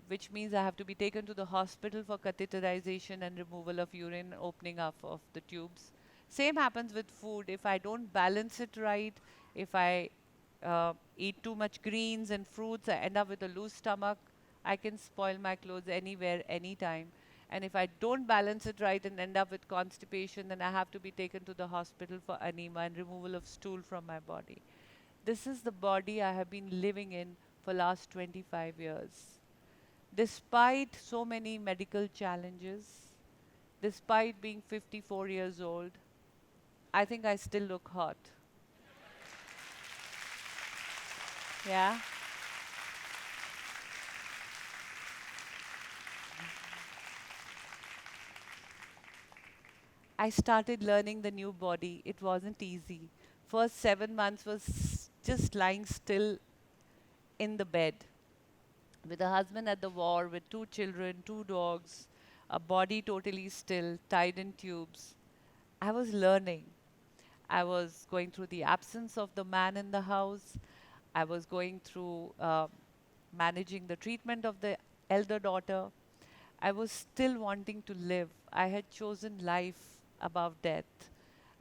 which means I have to be taken to the hospital for catheterization and removal of urine, opening up of the tubes. Same happens with food. If I don't balance it right, if I eat too much greens and fruits, I end up with a loose stomach. I can spoil my clothes anywhere, anytime. And if I don't balance it right and end up with constipation, then I have to be taken to the hospital for anemia and removal of stool from my body. This is the body I have been living in for last 25 years. Despite so many medical challenges, despite being 54 years old, I think I still look hot. Yeah. I started learning the new body. It wasn't easy. First 7 months was just lying still in the bed with a husband at the war, with 2 children, 2 dogs, a body totally still, tied in tubes. I was learning. I was going through the absence of the man in the house. I was going through managing the treatment of the elder daughter. I was still wanting to live. I had chosen life above death.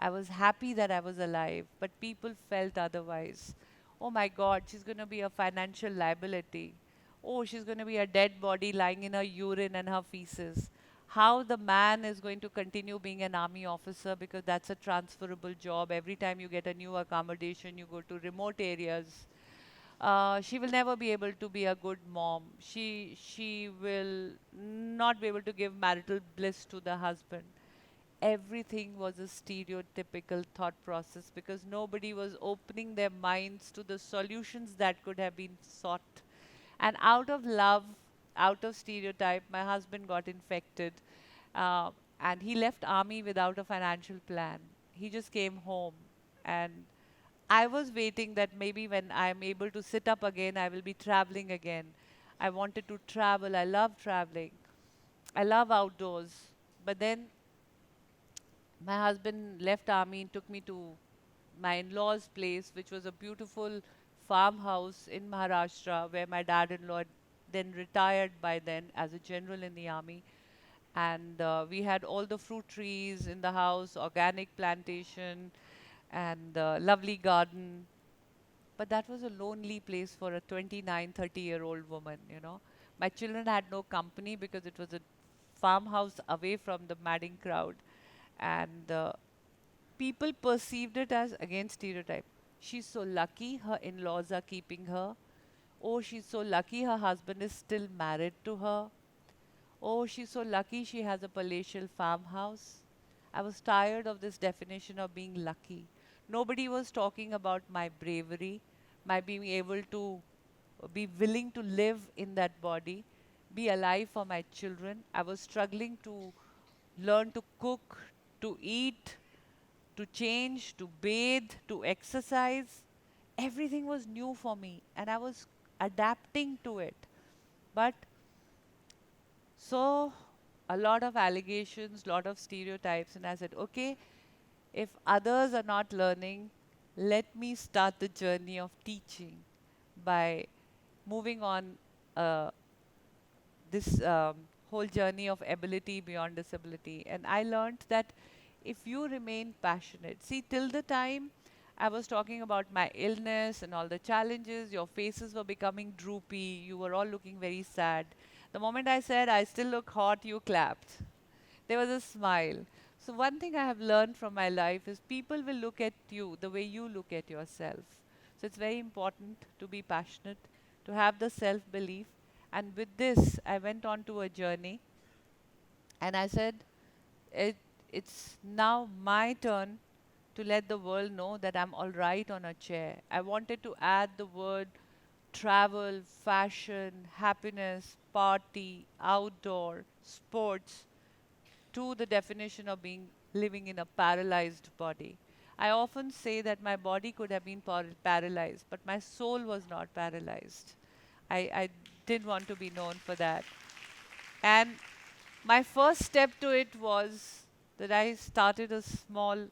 I was happy that I was alive, but people felt otherwise. Oh my God, she's going to be a financial liability. Oh, she's going to be a dead body lying in her urine and her feces. How the man is going to continue being an army officer because that's a transferable job. Every time you get a new accommodation, you go to remote areas. She will never be able to be a good mom. She will not be able to give marital bliss to the husband. Everything was a stereotypical thought process because nobody was opening their minds to the solutions that could have been sought. And out of love, out of stereotype, my husband got infected, uh, and he left army without a financial plan. he just came home. And I was waiting that maybe when I'm able to sit up again, I will be traveling again. I wanted to travel. I love traveling. I love outdoors. But then my husband left army and took me to my in-laws' place, which was a beautiful farmhouse in Maharashtra, where my dad-in-law then retired by then as a general in the army. And we had all the fruit trees in the house, organic plantation, and lovely garden. But that was a lonely place for a 29, 30-year-old woman, you know. My children had no company because it was a farmhouse away from the madding crowd. And people perceived it as, again, stereotype. She's so lucky her in-laws are keeping her. Oh, she's so lucky her husband is still married to her. Oh, she's so lucky she has a palatial farmhouse. I was tired of this definition of being lucky. Nobody was talking about my bravery, my being able to be willing to live in that body, be alive for my children. I was struggling to learn to cook, to eat, to change, to bathe, to exercise. Everything was new for me and I was adapting to it. But so a lot of allegations, lot of stereotypes, and I said, okay, if others are not learning, let me start the journey of teaching by moving on uh, this whole journey of ability beyond disability. And I learned that if you remain passionate, see, till the time I was talking about my illness and all the challenges, your faces were becoming droopy, you were all looking very sad. The moment I said, I still look hot, you clapped. There was a smile. So, one thing I have learned from my life is people will look at you the way you look at yourself. So, it's very important to be passionate, to have the self belief. And with this, I went on to a journey and I said, it, it's now my turn to let the world know that I'm all right on a chair. I wanted to add the word travel, fashion, happiness, party, outdoor, sports to the definition of being living in a paralyzed body. I often say that my body could have been paralyzed, but my soul was not paralyzed. I didn't want to be known for that. And my first step to it was that I started a small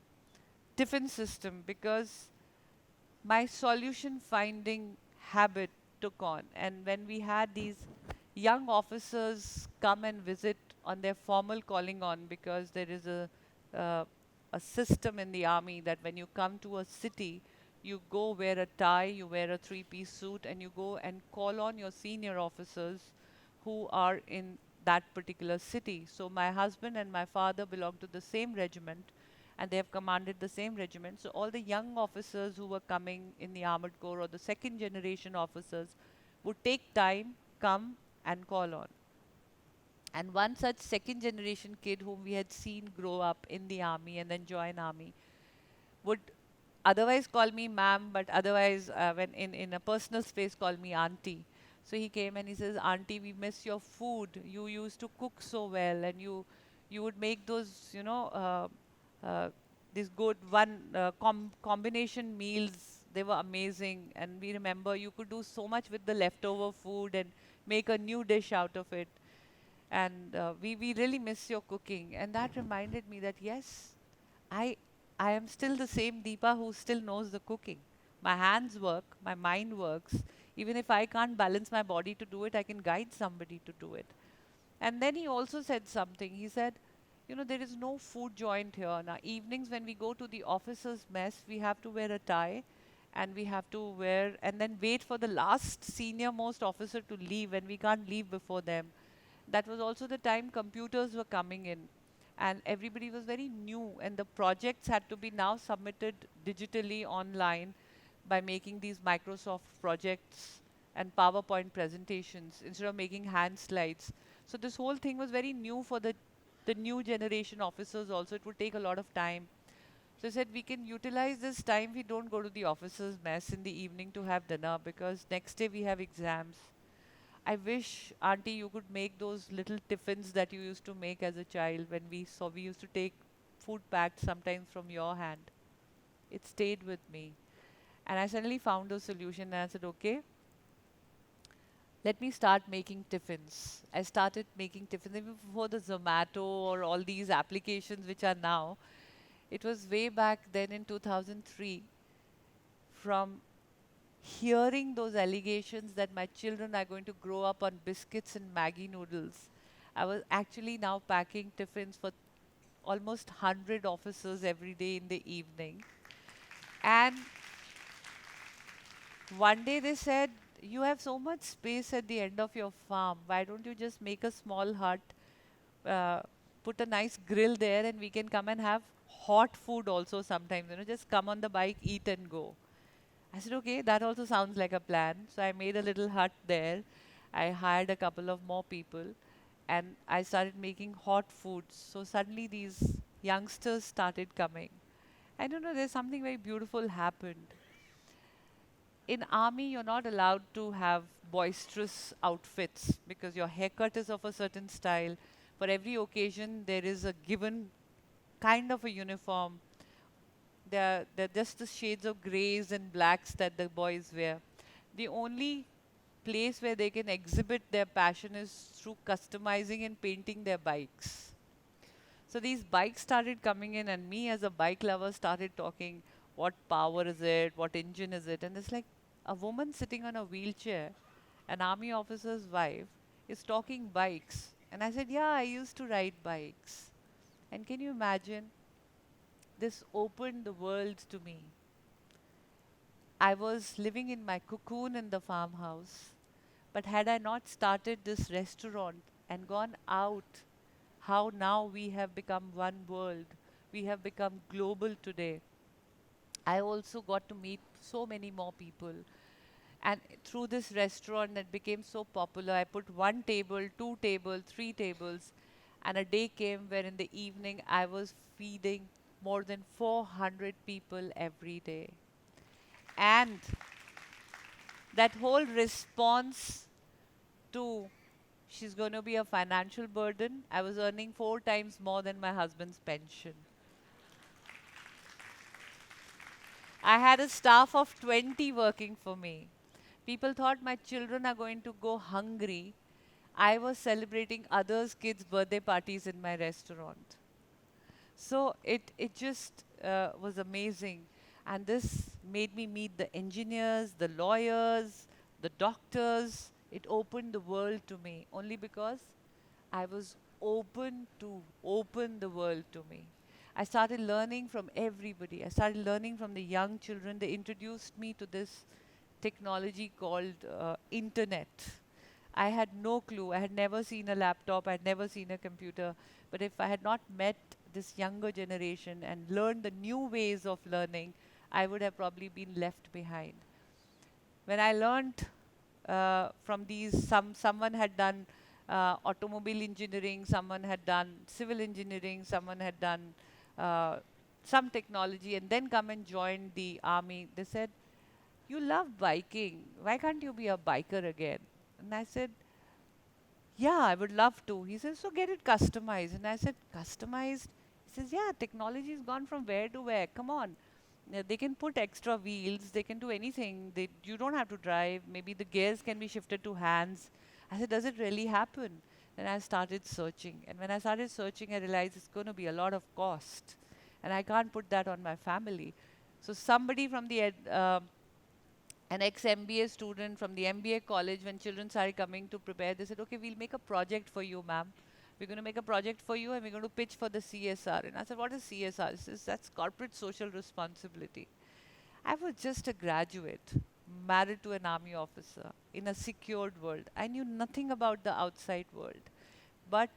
tiffin system because my solution finding habit took on. And when we had these young officers come and visit on their formal calling on, because there is uh, a system in the army that when you come to a city, you go wear a tie, you wear a three-piece suit, and you go and call on your senior officers who are in that particular city. So my husband and my father belong to the same regiment and they have commanded the same regiment. So all the young officers who were coming in the armored corps or the second generation officers would take time, come and call on. And one such second generation kid whom we had seen grow up in the army and then join army would otherwise call me ma'am, but otherwise when in a personal space call me auntie. So he came and he says, auntie, we miss your food. You used to cook so well and you would make those, uh, these good combination meals. They were amazing. And we remember you could do so much with the leftover food and make a new dish out of it. And we really miss your cooking. And that reminded me that yes, I I am still the same Deepa who still knows the cooking. My hands work, my mind works. Even if I can't balance my body to do it, I can guide somebody to do it. And then he also said something. He said, you know, there is no food joint here. Now, evenings when we go to the officers' mess, we have to wear a tie and we have to wear and then wait for the last senior most officer to leave, and we can't leave before them. That was also the time computers were coming in and everybody was very new and the projects had to be now submitted digitally online by making these Microsoft projects and PowerPoint presentations instead of making hand slides. So this whole thing was very new for the new generation officers also. It would take a lot of time. So I said we can utilize this time. We don't go to the officers' mess in the evening to have dinner because next day we have exams. I wish, Auntie, you could make those little tiffins that you used to make as a child when we saw we used to take food packed sometimes from your hand. It stayed with me. And I suddenly found a solution and I said, okay, let me start making tiffins. I started making tiffins even before the Zomato or all these applications which are now. It was way back then in 2003 from hearing those allegations that my children are going to grow up on biscuits and Maggie noodles. I was actually now packing tiffins for almost 100 officers every day in the evening. And one day they said, you have so much space at the end of your farm. Why don't you just make a small hut, uh, put a nice grill there, and we can come and have hot food also sometimes. Just come on the bike, eat and go. I said, okay, that also sounds like a plan. So I made a little hut there. I hired a couple of more people and I started making hot foods. So suddenly these youngsters started coming. I don't know, there's something very beautiful happened. In army, you're not allowed to have boisterous outfits because your haircut is of a certain style. For every occasion, there is a given kind of a uniform. They're just the shades of grays and blacks that the boys wear. The only place where they can exhibit their passion is through customizing and painting their bikes. So these bikes started coming in, and me as a bike lover started talking, what power is it? What engine is it? And it's like a woman sitting on a wheelchair, an army officer's wife, is talking bikes. And I said, yeah, I used to ride bikes. And can you imagine? This opened the world to me. I was living in my cocoon in the farmhouse, but had I not started this restaurant and gone out, how now we have become one world. We have become global today. I also got to meet so many more people. And through this restaurant that became so popular, I put one table, two tables, three tables. And a day came where in the evening I was feeding more than 400 people every day. And that whole response to she's going to be a financial burden, I was earning 4 times more than my husband's pension. I had a staff of 20 working for me. People thought my children are going to go hungry. I was celebrating others' kids' birthday parties in my restaurant. So it just was amazing. And this made me meet the engineers, the lawyers, the doctors. It opened the world to me only because I was open to open the world to me. I started learning from everybody. I started learning from the young children. They introduced me to this technology called internet. I had no clue. I had never seen a laptop. I had never seen a computer. But if I had not met this younger generation and learned the new ways of learning, I would have probably been left behind. When I learned from these, someone had done automobile engineering, someone had done civil engineering, someone had done uh, some technology, and then come and join the army. They said, "You love biking. Why can't you be a biker again?" And I said, yeah, I would love to. He says, so get it customized. And I said, customized? He says, yeah, technology has gone from where to where. Come on. They can put extra wheels. They can do anything. You don't have to drive. Maybe the gears can be shifted to hands. I said, does it really happen? Then I started searching. And when I started searching, I realized it's going to be a lot of cost. And I can't put that on my family. So somebody from the an ex-MBA student from the MBA college, when children started coming to prepare, they said, okay, we'll make a project for you, ma'am. We're going to make a project for you and we're going to pitch for the CSR. And I said, what is CSR? He says, that's corporate social responsibility. I was just a graduate, married to an army officer in a secured world. I knew nothing about the outside world. But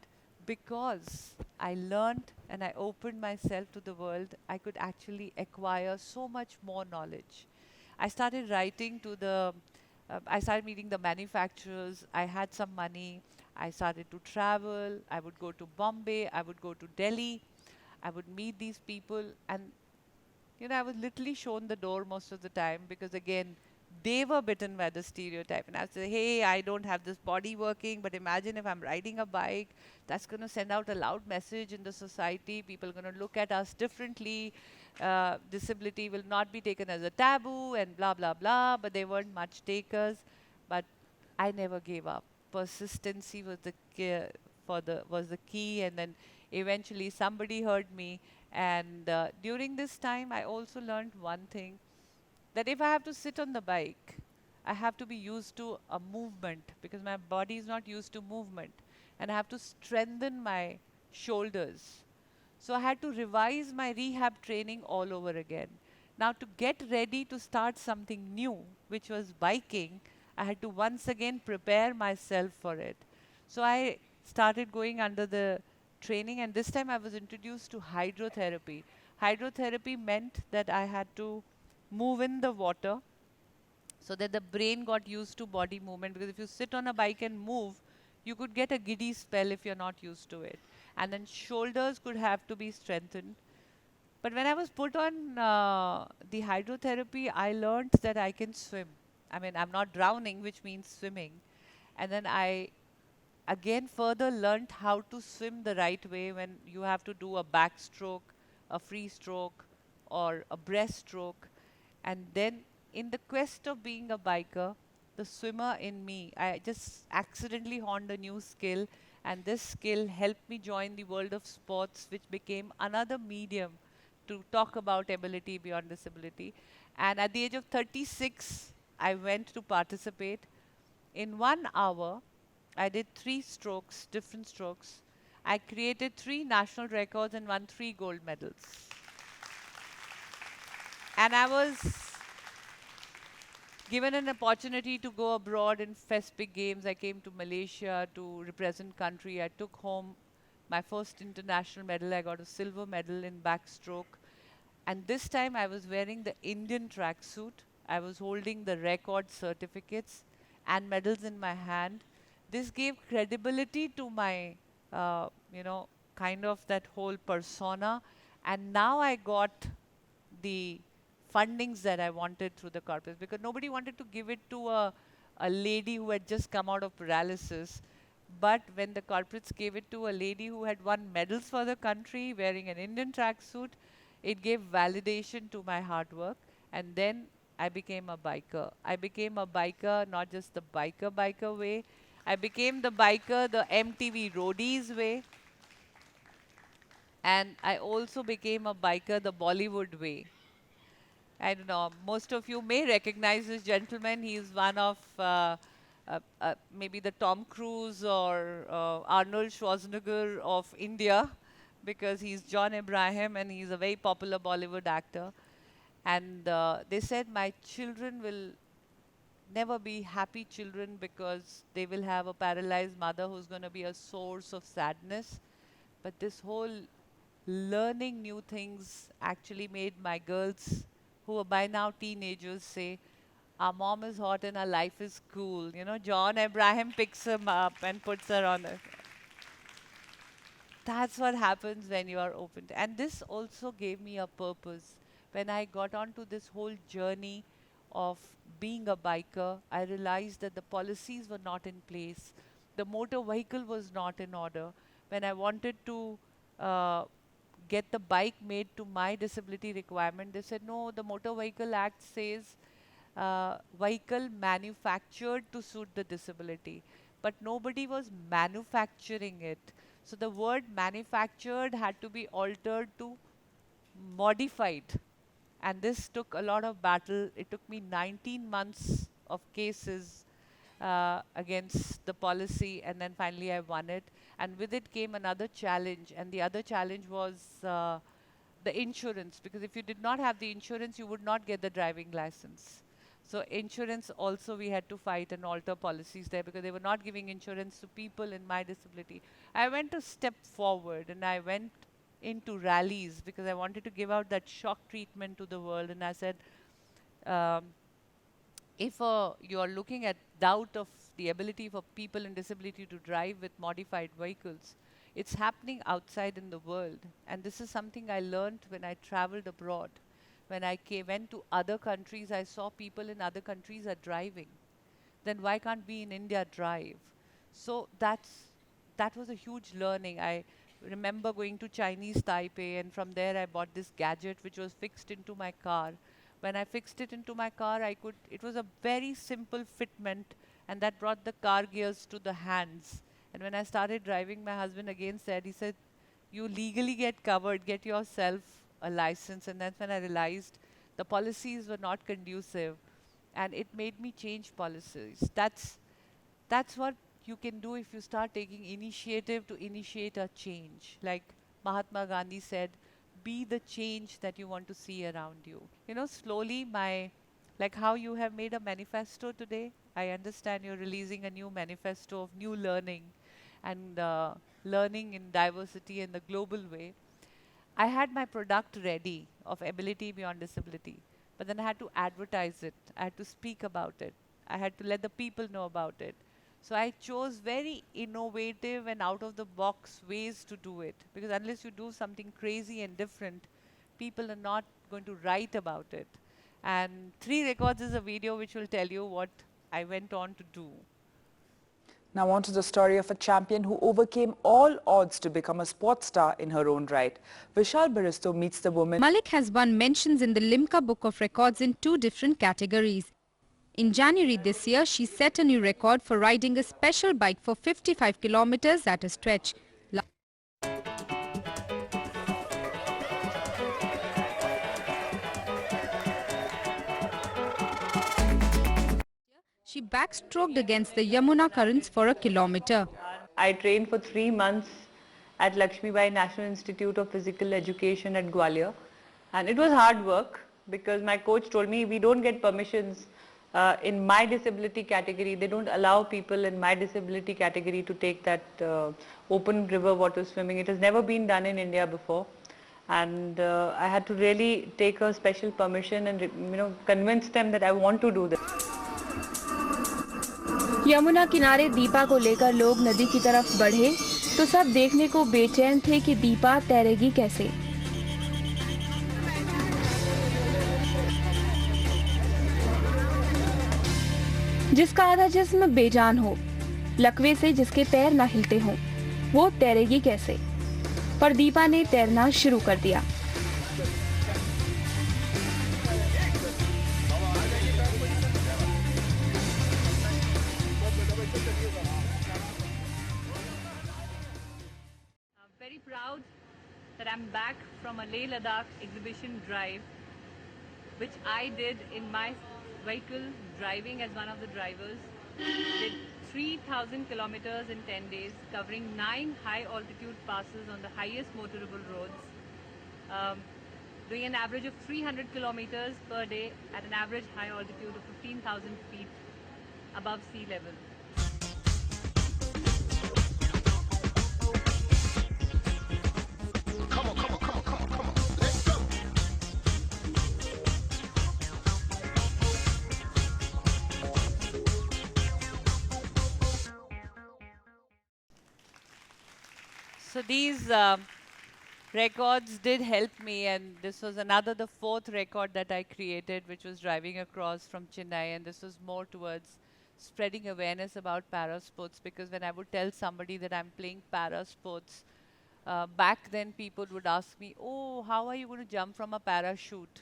because I learned and I opened myself to the world, I could actually acquire so much more knowledge. I started writing to I started meeting the manufacturers. I had some money. I started to travel. I would go to Bombay. I would go to Delhi. I would meet these people. And, I was literally shown the door most of the time because, again, they were bitten by the stereotype. And I would say, hey, I don't have this body working, but imagine if I'm riding a bike, that's going to send out a loud message in the society. People are going to look at us differently. Disability will not be taken as a taboo and blah, blah, blah. But they weren't much takers. But I never gave up. Persistency was the was the key, and then eventually somebody heard me. And during this time, I also learned one thing, that if I have to sit on the bike, I have to be used to a movement because my body is not used to movement, and I have to strengthen my shoulders. So I had to revise my rehab training all over again. Now, to get ready to start something new, which was biking, I had to once again prepare myself for it. So I started going under the training, and this time I was introduced to hydrotherapy. Hydrotherapy meant that I had to move in the water so that the brain got used to body movement, because if you sit on a bike and move, you could get a giddy spell if you're not used to it. And then shoulders could have to be strengthened. But when I was put on the hydrotherapy, I learned that I can swim. I mean, I'm not drowning, which means swimming. And then I again further learnt how to swim the right way, when you have to do a backstroke, a free stroke, or a breaststroke. And then, in the quest of being a biker, the swimmer in me, I just accidentally honed a new skill, and this skill helped me join the world of sports, which became another medium to talk about ability beyond disability. And at the age of 36, I went to participate. In 1 hour, I did 3 strokes, different strokes. I created 3 national records and won 3 gold medals. And I was given an opportunity to go abroad in FESPIC Games. I came to Malaysia to represent country. I took home my first international medal. I got a silver medal in backstroke. And this time I was wearing the Indian tracksuit. I was holding the record certificates and medals in my hand. This gave credibility to my, kind of that whole persona. And now I got the fundings that I wanted through the corporates, because nobody wanted to give it to a lady who had just come out of paralysis. But when the corporates gave it to a lady who had won medals for the country wearing an Indian tracksuit, it gave validation to my hard work. And then I became a biker. I became a biker, not just the biker way. I became the biker, the MTV roadies way. And I also became a biker the Bollywood way. I don't know, most of you may recognize this gentleman. He's one of maybe the Tom Cruise or Arnold Schwarzenegger of India, because he's John Abraham and he's a very popular Bollywood actor. And they said my children will never be happy children, because they will have a paralyzed mother who's going to be a source of sadness. But this whole learning new things actually made my girls, who are by now teenagers, say, our mom is hot and our life is cool. You know, John Abraham picks him up and puts her on a. That's what happens when you are open. And this also gave me a purpose. When I got onto this whole journey of being a biker, I realized that the policies were not in place. The motor vehicle was not in order. When I wanted to uh, get the bike made to my disability requirement, they said, no, the Motor Vehicle Act says vehicle manufactured to suit the disability. But nobody was manufacturing it. So the word manufactured had to be altered to modified. And this took a lot of battle. It took me 19 months of cases against the policy, and then finally I won it. And with it came another challenge, and the other challenge was the insurance, because if you did not have the insurance, you would not get the driving license. So insurance also, we had to fight and alter policies there, because they were not giving insurance to people in my disability. I went a step forward, and I went into rallies because I wanted to give out that shock treatment to the world. And I said, um, if you are looking at doubt of the ability for people in disability to drive with modified vehicles, it's happening outside in the world. And this is something I learned when I traveled abroad. when went to other countries, I saw people in other countries are driving. Then why can't we in India drive? So that was a huge learning. I remember going to Chinese Taipei, and from there I bought this gadget which was fixed into my car. When I fixed it into my car, it was a very simple fitment, and that brought the car gears to the hands. And when I started driving, my husband again said, he said, you legally get covered, get yourself a license. And that's when I realized the policies were not conducive, and it made me change policies. That's what you can do if you start taking initiative to initiate a change. Like Mahatma Gandhi said, be the change that you want to see around you. You know, slowly like how you have made a manifesto today, I understand you're releasing a new manifesto of new learning and learning in diversity in the global way. I had my product ready of ability beyond disability, but then I had to advertise it. I had to speak about it. I had to let the people know about it. So I chose very innovative and out of the box ways to do it, because unless you do something crazy and different, people are not going to write about it. And 3 records is a video which will tell you what I went on to do. Now on to the story of a champion who overcame all odds to become a sports star in her own right. Vishal Baristo meets the woman. Malik has won mentions in the Limca Book of Records in 2 different categories. In January this year, she set a new record for riding a special bike for 55 kilometers at a stretch. She backstroked against the Yamuna currents for a kilometer. I trained for 3 months at Lakshmibai National Institute of Physical Education at Gwalior, and it was hard work because my coach told me we don't get permissions in my disability category. They don't allow people in my disability category to take that open river water swimming. It has never been done in India before, and I had to really take a special permission and convince them that I want to do this. Yamuna किनारे दीपा को लेकर लोग नदी की तरफ बढ़े तो सब देखने को बेचैन थे कि दीपा तैरेगी कैसे। जिसका आधा जिस्म बेजान हो, लकवे से जिसके पैर ना हिलते हों, वो तैरेगी कैसे। पर दीपा ने तैरना शुरू कर दिया। Proud that I'm back from a Leh Ladakh exhibition drive, which I did in my vehicle, driving as one of the drivers. Did 3,000 kilometers in 10 days, covering 9 high altitude passes on the highest motorable roads, doing an average of 300 kilometers per day at an average high altitude of 15,000 feet above sea level. So these records did help me, and this was the 4th record that I created, which was driving across from Chennai, and this was more towards spreading awareness about para sports, because when I would tell somebody that I'm playing para sports, back then people would ask me, oh, how are you going to jump from a parachute?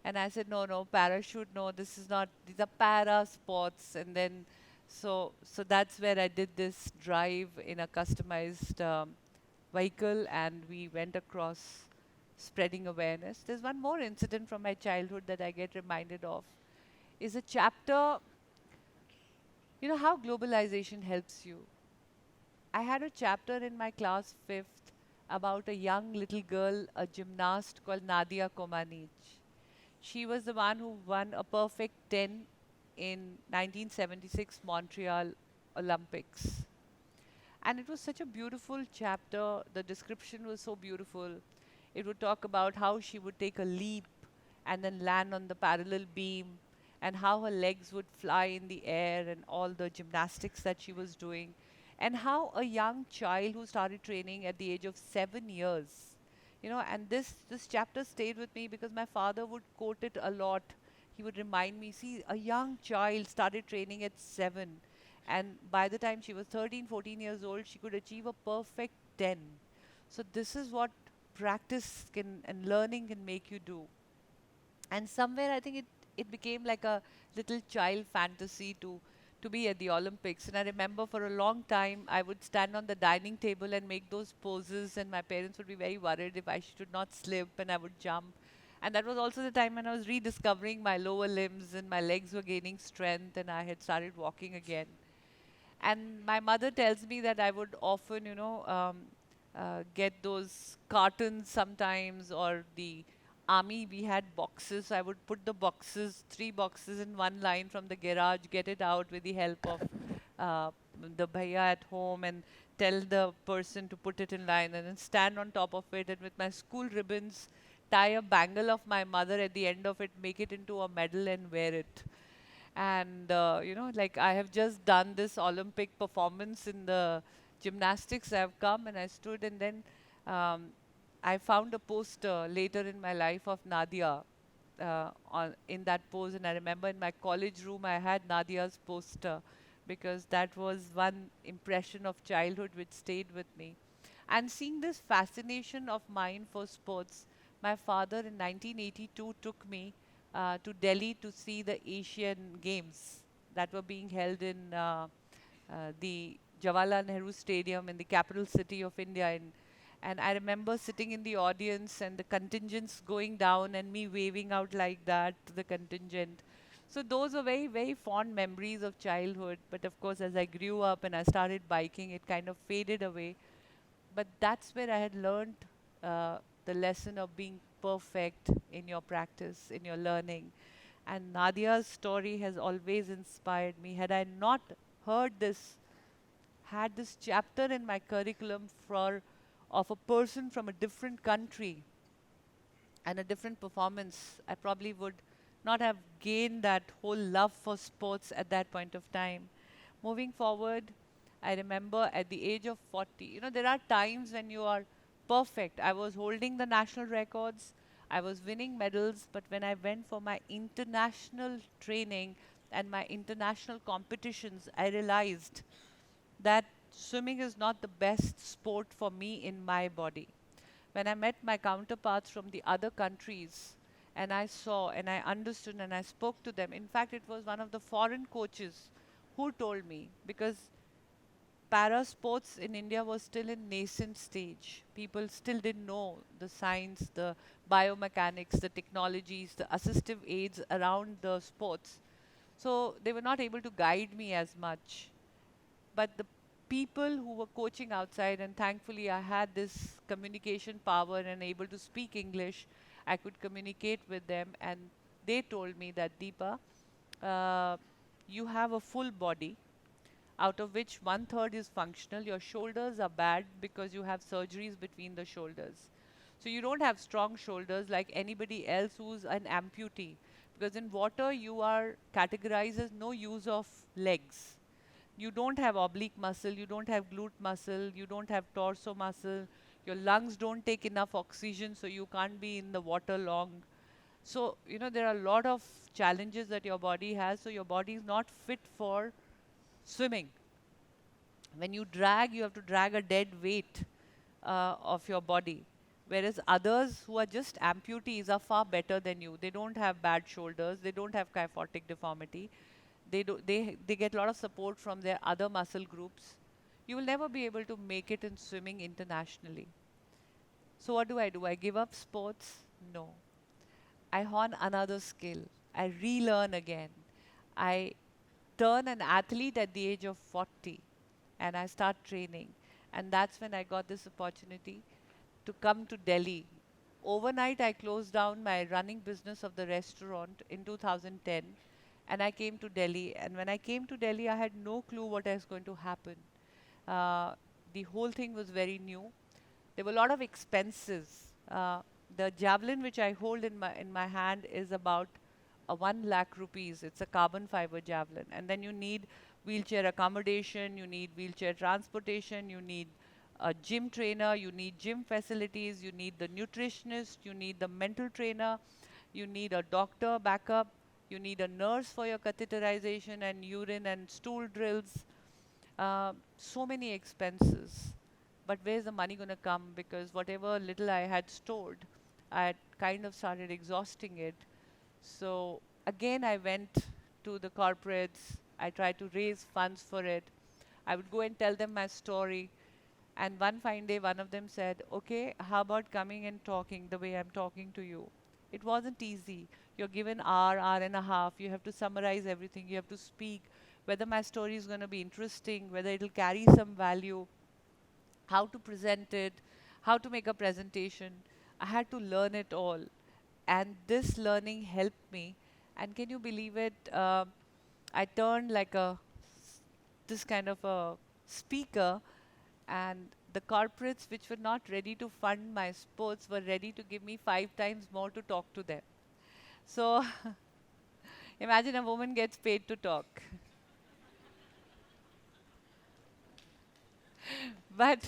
And I said, no, parachute, no, this is not, these are para sports. And then, so that's where I did this drive in a customized vehicle, and we went across spreading awareness. There's one more incident from my childhood that I get reminded of, is a chapter, you know how globalization helps you. I had a chapter in my class 5th about a young little girl, a gymnast called Nadia Comaneci. She was the one who won a perfect 10 in 1976 Montreal Olympics. And it was such a beautiful chapter. The description was so beautiful. It would talk about how she would take a leap and then land on the parallel beam, and how her legs would fly in the air, and all the gymnastics that she was doing, and how a young child who started training at the age of 7 years, you know, and this chapter stayed with me because my father would quote it a lot. He would remind me, see, a young child started training at 7, and by the time she was 13, 14 years old, she could achieve a perfect 10. So this is what practice can and learning can make you do. And somewhere I think it became like a little child fantasy to be at the Olympics. And I remember for a long time I would stand on the dining table and make those poses, and my parents would be very worried if I should not slip, and I would jump. And that was also the time when I was rediscovering my lower limbs and my legs were gaining strength and I had started walking again. And my mother tells me that I would often, get those cartons sometimes, or the army, we had boxes. So I would put the boxes, 3 boxes in one line from the garage, get it out with the help of uh, the bhaiya at home, and tell the person to put it in line, and then stand on top of it, and with my school ribbons, tie a bangle of my mother at the end of it, make it into a medal and wear it. And like, I have just done this Olympic performance in the gymnastics. I've come and I stood, and then um, I found a poster later in my life of Nadia in that pose, and I remember in my college room I had Nadia's poster, because that was one impression of childhood which stayed with me. And seeing this fascination of mine for sports, my father in 1982 took me to Delhi to see the Asian Games that were being held in the Jawaharlal Nehru Stadium in the capital city of India. And I remember sitting in the audience and the contingents going down and me waving out like that to the contingent. So those are very, very fond memories of childhood. But of course, as I grew up and I started biking, it kind of faded away. But that's where I had learned the lesson of being perfect in your practice, in your learning. And Nadia's story has always inspired me. Had I not heard this, had this chapter in my curriculum for of a person from a different country and a different performance, I probably would not have gained that whole love for sports at that point of time. Moving forward, I remember at the age of 40, there are times when you are perfect. I was holding the national records, I was winning medals, but when I went for my international training and my international competitions, I realized that swimming is not the best sport for me in my body. When I met my counterparts from the other countries, and I saw and I understood and I spoke to them, in fact, it was one of the foreign coaches who told me, because para sports in India was still in nascent stage. People still didn't know the science, the biomechanics, the technologies, the assistive aids around the sports. So they were not able to guide me as much. But the people who were coaching outside, and thankfully I had this communication power and able to speak English, I could communicate with them, and they told me that, Deepa, you have a full body, out of which 1/3 is functional. Your shoulders are bad because you have surgeries between the shoulders. So you don't have strong shoulders like anybody else who's an amputee, because in water you are categorized as no use of legs. You don't have oblique muscle, you don't have glute muscle, you don't have torso muscle, your lungs don't take enough oxygen, so you can't be in the water long. So, there are a lot of challenges that your body has, so your body is not fit for swimming. When you drag, you have to drag a dead weight of your body. Whereas others who are just amputees are far better than you. They don't have bad shoulders, they don't have kyphotic deformity. They get a lot of support from their other muscle groups. You will never be able to make it in swimming internationally. So what do? I give up sports? No. I hone another skill. I relearn again. I turn an athlete at the age of 40 and I start training. And that's when I got this opportunity to come to Delhi. Overnight, I closed down my running business of the restaurant in 2010, and I came to Delhi. And when I came to Delhi, I had no clue what was going to happen. The whole thing was very new. There were a lot of expenses. The javelin which I hold in my hand is about 1 lakh rupees. It's a carbon fiber javelin. And then you need wheelchair accommodation, you need wheelchair transportation, you need a gym trainer, you need gym facilities, you need the nutritionist, you need the mental trainer, you need a doctor backup, you need a nurse for your catheterization and urine and stool drills. So many expenses. But where's the money going to come? Because whatever little I had stored, I had kind of started exhausting it. So again, I went to the corporates. I tried to raise funds for it. I would go and tell them my story. And one fine day, one of them said, okay, how about coming and talking the way I'm talking to you? It wasn't easy. You're given hour and a half. You have to summarize everything. You have to speak whether my story is going to be interesting, whether it'll carry some value, how to present it, how to make a presentation. I had to learn it all. And this learning helped me. And can you believe it? I turned like this kind of a speaker, and the corporates which were not ready to fund my sports were ready to give me 5 times more to talk to them. So imagine a woman gets paid to talk. but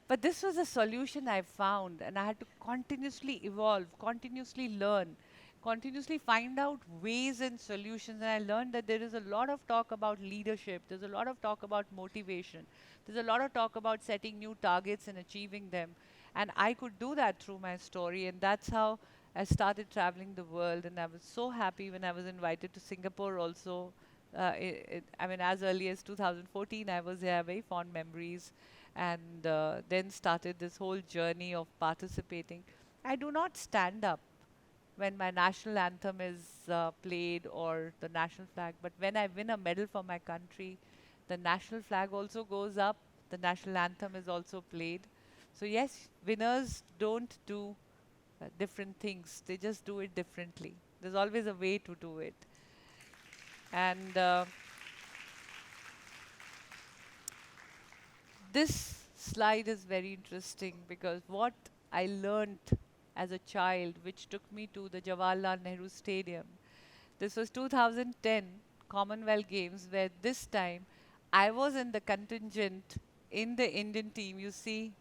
but this was a solution I found, and I had to continuously evolve, continuously learn, continuously find out ways and solutions. And I learned that there is a lot of talk about leadership, there's a lot of talk about motivation, there's a lot of talk about setting new targets and achieving them. And I could do that through my story, and that's how I started traveling the world. And I was so happy when I was invited to Singapore also. I mean, as early as 2014, I was there, I have very fond memories. And then started this whole journey of participating. I do not stand up when my national anthem is played or the national flag, but when I win a medal for my country, the national flag also goes up, the national anthem is also played. So yes, winners don't do different things, they just do it differently. There's always a way to do it. And this slide is very interesting because what I learned as a child, which took me to the Jawaharlal Nehru Stadium. This was 2010 Commonwealth Games, where this time I was in the contingent in the Indian team, you see,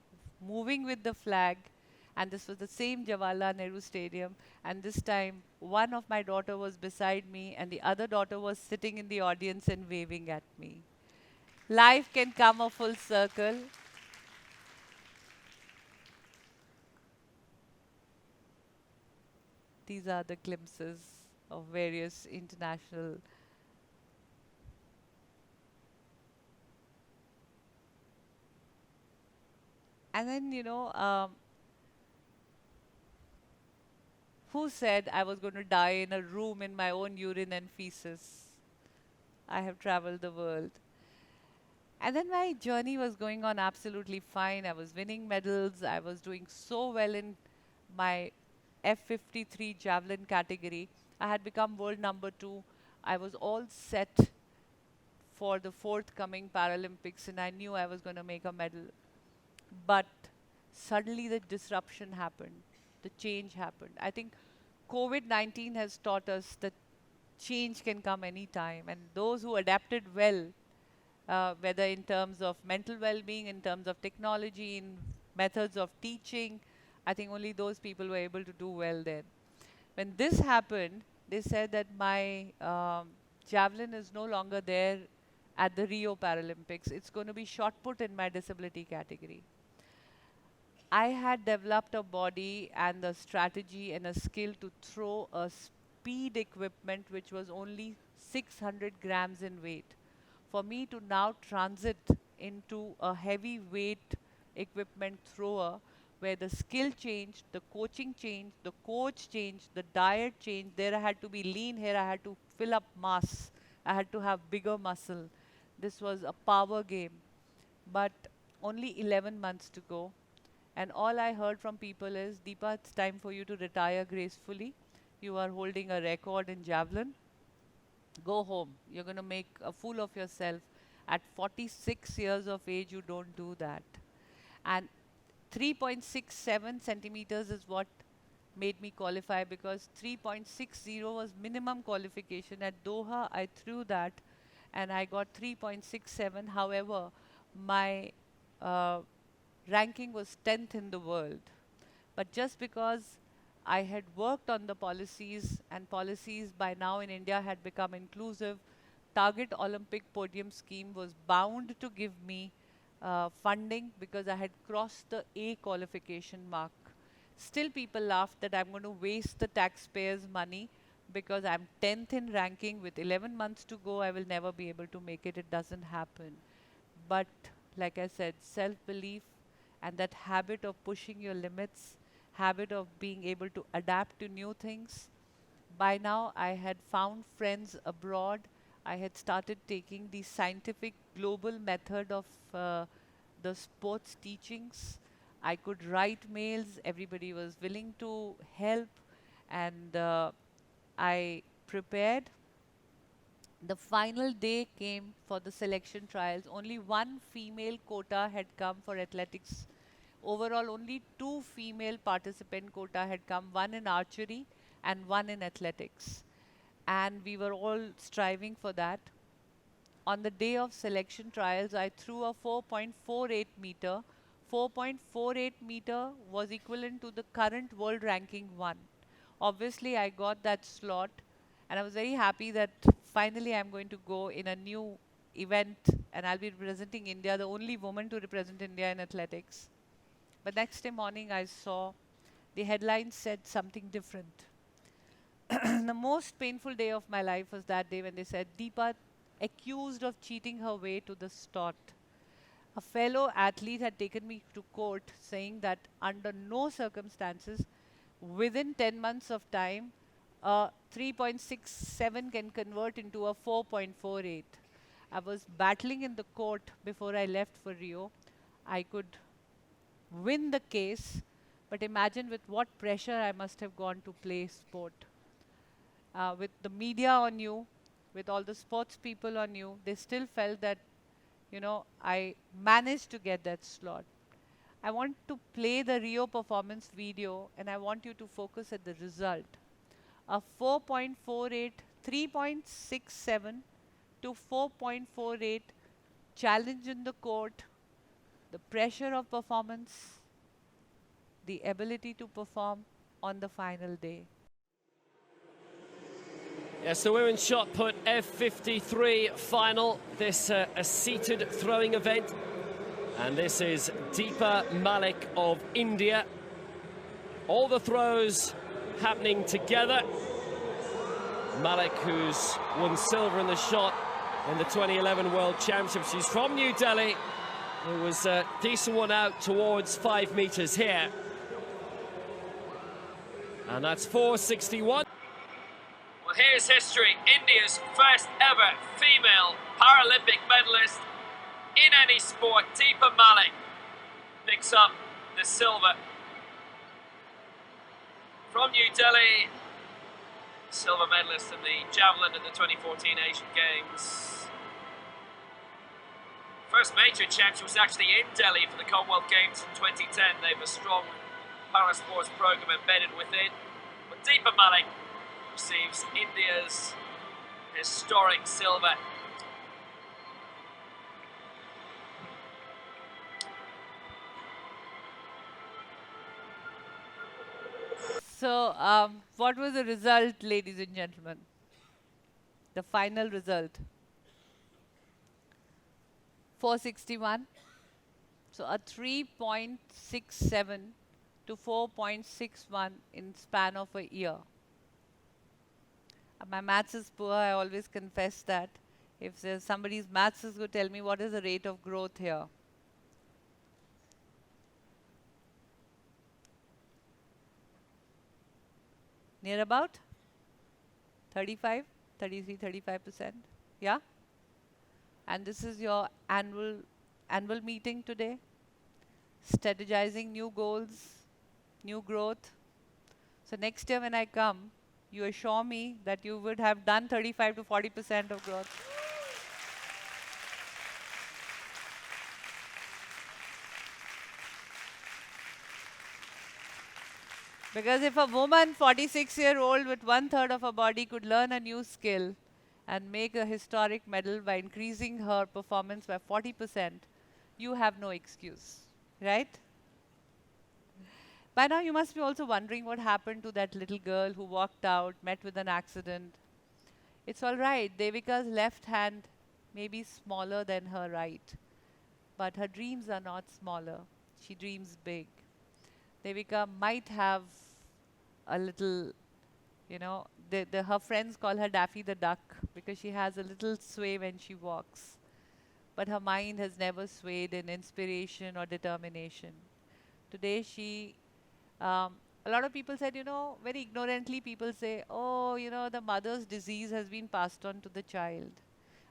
moving with the flag. And this was the same Jawaharlal Nehru Stadium. And this time, one of my daughter was beside me, and the other daughter was sitting in the audience and waving at me. Life can come a full circle. These are the glimpses of various international. And then, you know, who said I was going to die in a room in my own urine and feces? I have traveled the world. And then my journey was going on absolutely fine. I was winning medals. I was doing so well in my F53 javelin category. I had become world #2. I was all set for the forthcoming Paralympics, and I knew I was going to make a medal. But suddenly the disruption happened. The change happened. I think COVID-19 has taught us that change can come anytime, and those who adapted well, whether in terms of mental well-being, in terms of technology, in methods of teaching, I think only those people were able to do well then. When this happened, they said that my javelin is no longer there at the Rio Paralympics. It's going to be shot put in my disability category. I had developed a body and a strategy and a skill to throw a speed equipment which was only 600 grams in weight. For me to now transit into a heavy weight equipment thrower, where the skill changed, the coaching changed, the coach changed, the diet changed. There I had to be lean, here I had to fill up mass. I had to have bigger muscle. This was a power game. But only 11 months to go. And all I heard from people is, Deepa, it's time for you to retire gracefully. You are holding a record in javelin. Go home. You're going to make a fool of yourself. At 46 years of age, you don't do that. And 3.67 centimeters is what made me qualify, because 3.60 was minimum qualification. At Doha, I threw that and I got 3.67. However, my ranking was 10th in the world. But just because I had worked on the policies, and policies by now in India had become inclusive, Target Olympic Podium Scheme was bound to give me funding because I had crossed the A qualification mark. Still people laughed that I'm going to waste the taxpayers' money because I'm 10th in ranking with 11 months to go. I will never be able to make it. It doesn't happen. But like I said, self-belief and that habit of pushing your limits, habit of being able to adapt to new things. By now, I had found friends abroad. I had started taking the scientific global method of the sports teachings. I could write mails. Everybody was willing to help. And I prepared. The final day came for the selection trials. Only one female quota had come for athletics. Overall, only 2 female participant quota had come, one in archery and one in athletics. And we were all striving for that. On the day of selection trials, I threw a 4.48 meter. 4.48 meter was equivalent to the current world ranking 1. Obviously, I got that slot, and I was very happy that finally I'm going to go in a new event, and I'll be representing India, the only woman to represent India in athletics. But next day morning, I saw the headline said something different. The most painful day of my life was that day when they said, Deepa accused of cheating her way to the start. A fellow athlete had taken me to court saying that under no circumstances, within 10 months of time, a 3.67 can convert into a 4.48. I was battling in the court before I left for Rio. I could win the case, but imagine with what pressure I must have gone to play sport. With the media on you, with all the sports people on you, they still felt that, you know, I managed to get that slot. I want to play the Rio performance video, and I want you to focus at the result. A 4.48, 3.67 to 4.48 challenge in the court, the pressure of performance, the ability to perform on the final day. Yes, the women's shot put F53 final. This a seated throwing event. And this is Deepa Malik of India. All the throws happening together. Malik, who's won silver in the shot in the 2011 World Championships. She's from New Delhi. It was a decent one out towards 5 meters here. And that's 461. Well, here's history. India's first ever female Paralympic medalist in any sport, Deepa Malik, picks up the silver. From New Delhi, silver medalist in the javelin at the 2014 Asian Games. First major championship was actually in Delhi for the Commonwealth Games in 2010. They have a strong parasports program embedded within. But Deepa Malik receives India's historic silver. So, what was the result, ladies and gentlemen? The final result. 461. So, a 3.67 to 4.61 in span of a year. My maths is poor, I always confess that. If there's somebody's maths is good, tell me what is the rate of growth here. Near about 35, 33, 35%. Yeah? And this is your annual meeting today. Strategizing new goals, new growth. So next year when I come, you assure me that you would have done 35 to 40% of growth. Because if a woman, 46-year-old with 1/3 of her body could learn a new skill and make a historic medal by increasing her performance by 40%, you have no excuse. right? By now you must be also wondering what happened to that little girl who walked out, met with an accident. It's all right. Devika's left hand may be smaller than her right, but her dreams are not smaller. She dreams big. Devika might have a little, her friends call her Daffy the Duck because she has a little sway when she walks. But her mind has never swayed in inspiration or determination. Today um, a lot of people said, very ignorantly people say, oh, the mother's disease has been passed on to the child.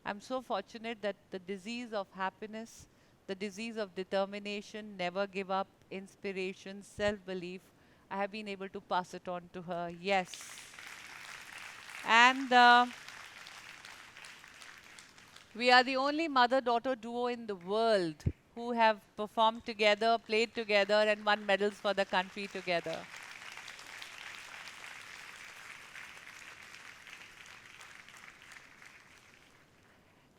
I'm so fortunate that the disease of happiness, the disease of determination, never give up, inspiration, self-belief, I have been able to pass it on to her, yes. And we are the only mother-daughter duo in the world who have performed together, played together, and won medals for the country together.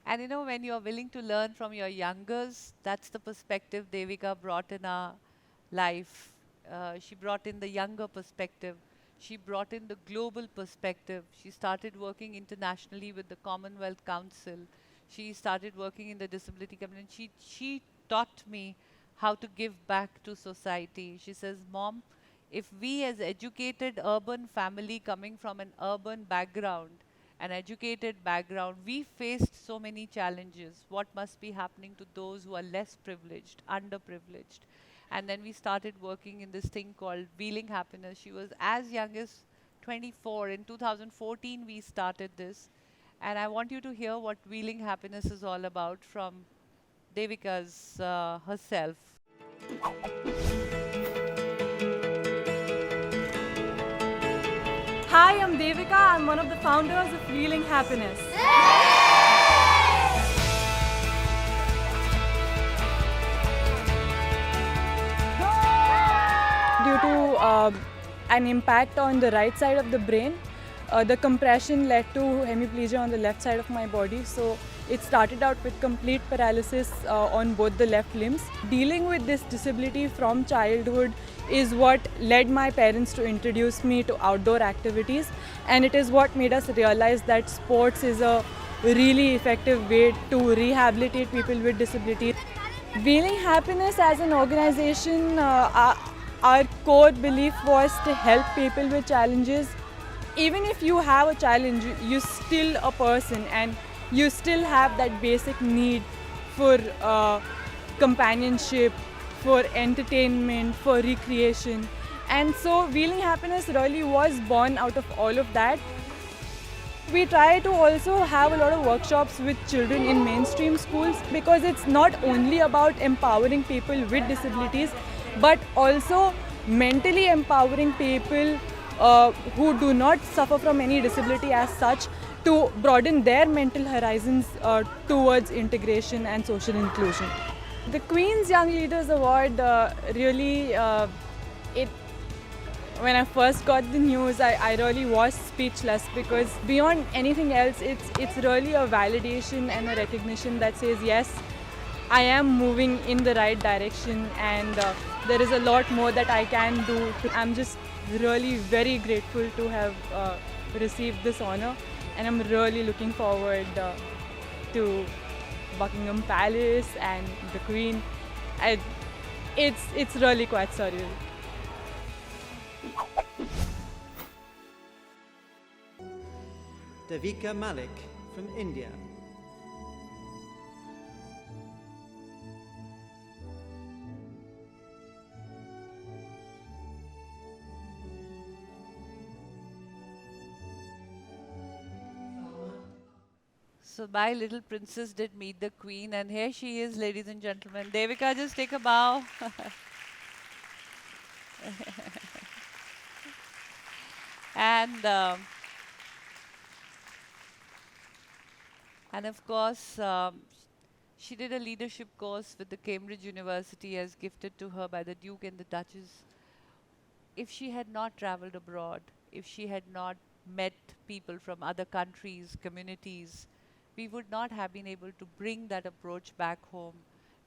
And when you're willing to learn from your youngers, that's the perspective Devika brought in our life. She brought in the younger perspective. She brought in the global perspective. She started working internationally with the Commonwealth Council. She started working in the disability community. She taught me how to give back to society. She says, Mom, if we as educated urban family coming from an urban background, an educated background, we faced so many challenges. What must be happening to those who are less privileged, underprivileged? And then we started working in this thing called Wheeling Happiness. She was as young as 24. In 2014, we started this. And I want you to hear what Wheeling Happiness is all about from Devika's herself. Hi, I'm Devika. I'm one of the founders of Wheeling Happiness. Due to an impact on the right side of the brain, the compression led to hemiplegia on the left side of my body. So it started out with complete paralysis on both the left limbs. Dealing with this disability from childhood is what led my parents to introduce me to outdoor activities, and it is what made us realize that sports is a really effective way to rehabilitate people with disabilities. Wheeling Happiness as an organization, our core belief was to help people with challenges. Even if you have a challenge, you're still a person and you still have that basic need for companionship, for entertainment, for recreation. And so Wheeling Happiness really was born out of all of that. We try to also have a lot of workshops with children in mainstream schools because it's not only about empowering people with disabilities, but also mentally empowering people who do not suffer from any disability as such, to broaden their mental horizons towards integration and social inclusion. The Queen's Young Leaders Award really, when I first got the news, I really was speechless, because beyond anything else, it's really a validation and a recognition that says, yes, I am moving in the right direction, and there is a lot more that I can do. I'm just really very grateful to have received this honor, and I'm really looking forward to Buckingham Palace and the Queen. It's really quite surreal. Deepa Malik from India. So my little princess did meet the Queen, and here she is, ladies and gentlemen. Devika, just take a bow. And of course, she did a leadership course with the Cambridge University as gifted to her by the Duke and the Duchess. If she had not traveled abroad, if she had not met people from other countries, communities, we would not have been able to bring that approach back home.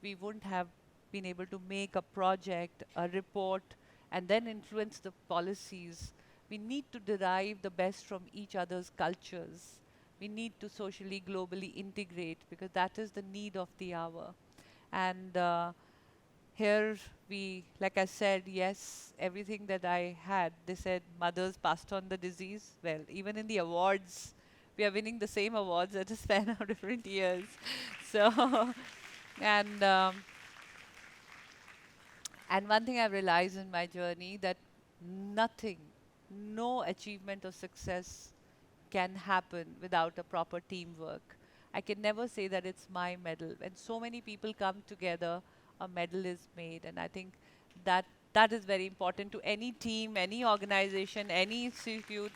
We wouldn't have been able to make a project, a report, and then influence the policies. We need to derive the best from each other's cultures. We need to socially, globally integrate because that is the need of the hour. And here we, like I said, yes, everything that I had, they said mothers passed on the disease. Well, even in the awards, we are winning the same awards at a span of different years. So, and and one thing I've realized in my journey that nothing, no achievement or success can happen without a proper teamwork. I can never say that it's my medal. When so many people come together, a medal is made. And I think that that is very important to any team, any organization, any institute.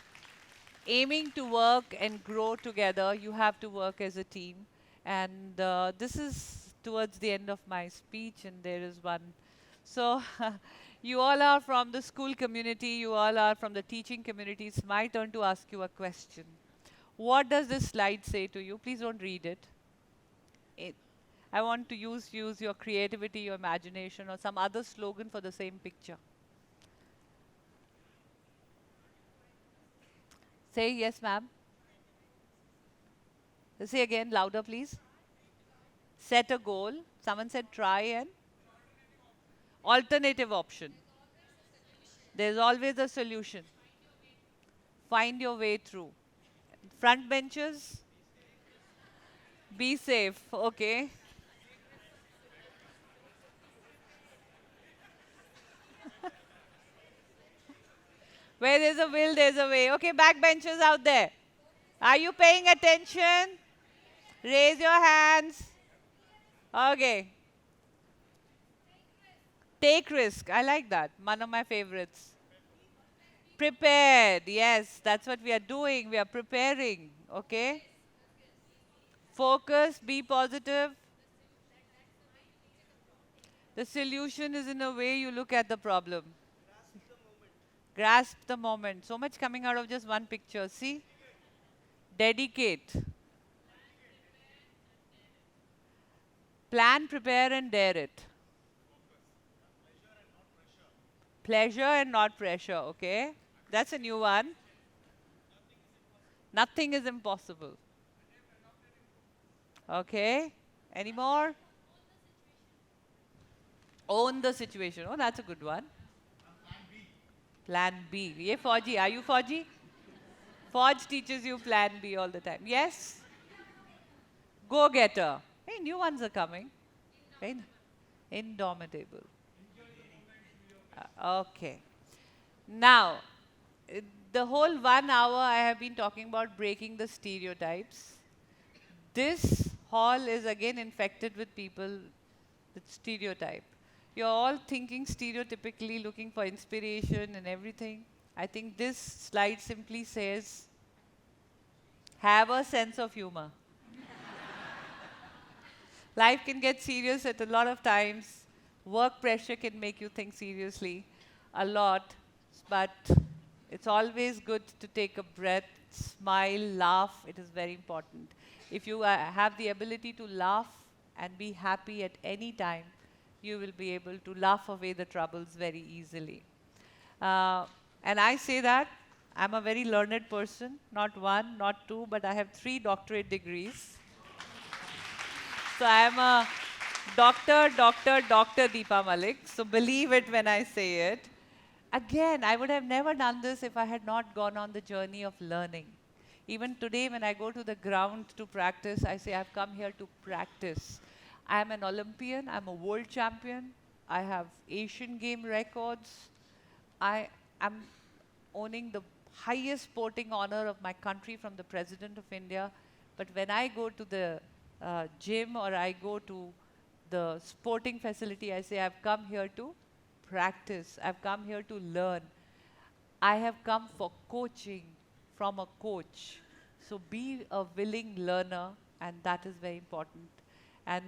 Aiming to work and grow together, you have to work as a team. And this is towards the end of my speech, and there is one. So you all are from the school community, you all are from the teaching community. It's my turn to ask you a question. What does this slide say to you? Please don't read it. I want to use your creativity, your imagination, or some other slogan for the same picture. Say yes, ma'am. Say again, louder, please. Set a goal. Someone said try and alternative option. There's always a solution. Find your way through. Front benches. Be safe. Okay. Where there's a will, there's a way. Okay, backbenchers out there. Are you paying attention? Raise your hands. Okay. Take risk. I like that. One of my favorites. Prepared. Yes, that's what we are doing. We are preparing. Okay. Focus. Be positive. The solution is in a way you look at the problem. Grasp the moment. So much coming out of just one picture. See? Dedicate. Plan, prepare, and dare it. Pleasure and not pressure. Okay? That's a new one. Nothing is impossible. Okay? Any more? Own the situation. Oh, that's a good one. Plan B. Yeah, Fauji. Are you Fauji? Fauj teaches you plan B all the time. Yes? Go-getter. Hey, new ones are coming. Right? Indomitable. Okay. Now, the whole 1 hour I have been talking about breaking the stereotypes. This hall is again infected with people with stereotype. You're all thinking stereotypically, looking for inspiration and everything. I think this slide simply says, have a sense of humor. Life can get serious at a lot of times. Work pressure can make you think seriously a lot, but it's always good to take a breath, smile, laugh. It is very important. If you have the ability to laugh and be happy at any time, you will be able to laugh away the troubles very easily. And I say that I'm a very learned person, not one, not two, but I have 3 doctorate degrees. So I am a Dr. Deepa Malik. So believe it when I say it. Again, I would have never done this if I had not gone on the journey of learning. Even today, when I go to the ground to practice, I say I've come here to practice. I am an Olympian, I'm a world champion, I have Asian game records, I am owning the highest sporting honor of my country from the President of India. But when I go to the gym or I go to the sporting facility, I say I've come here to practice, I've come here to learn. I have come for coaching from a coach. So be a willing learner, and that is very important. And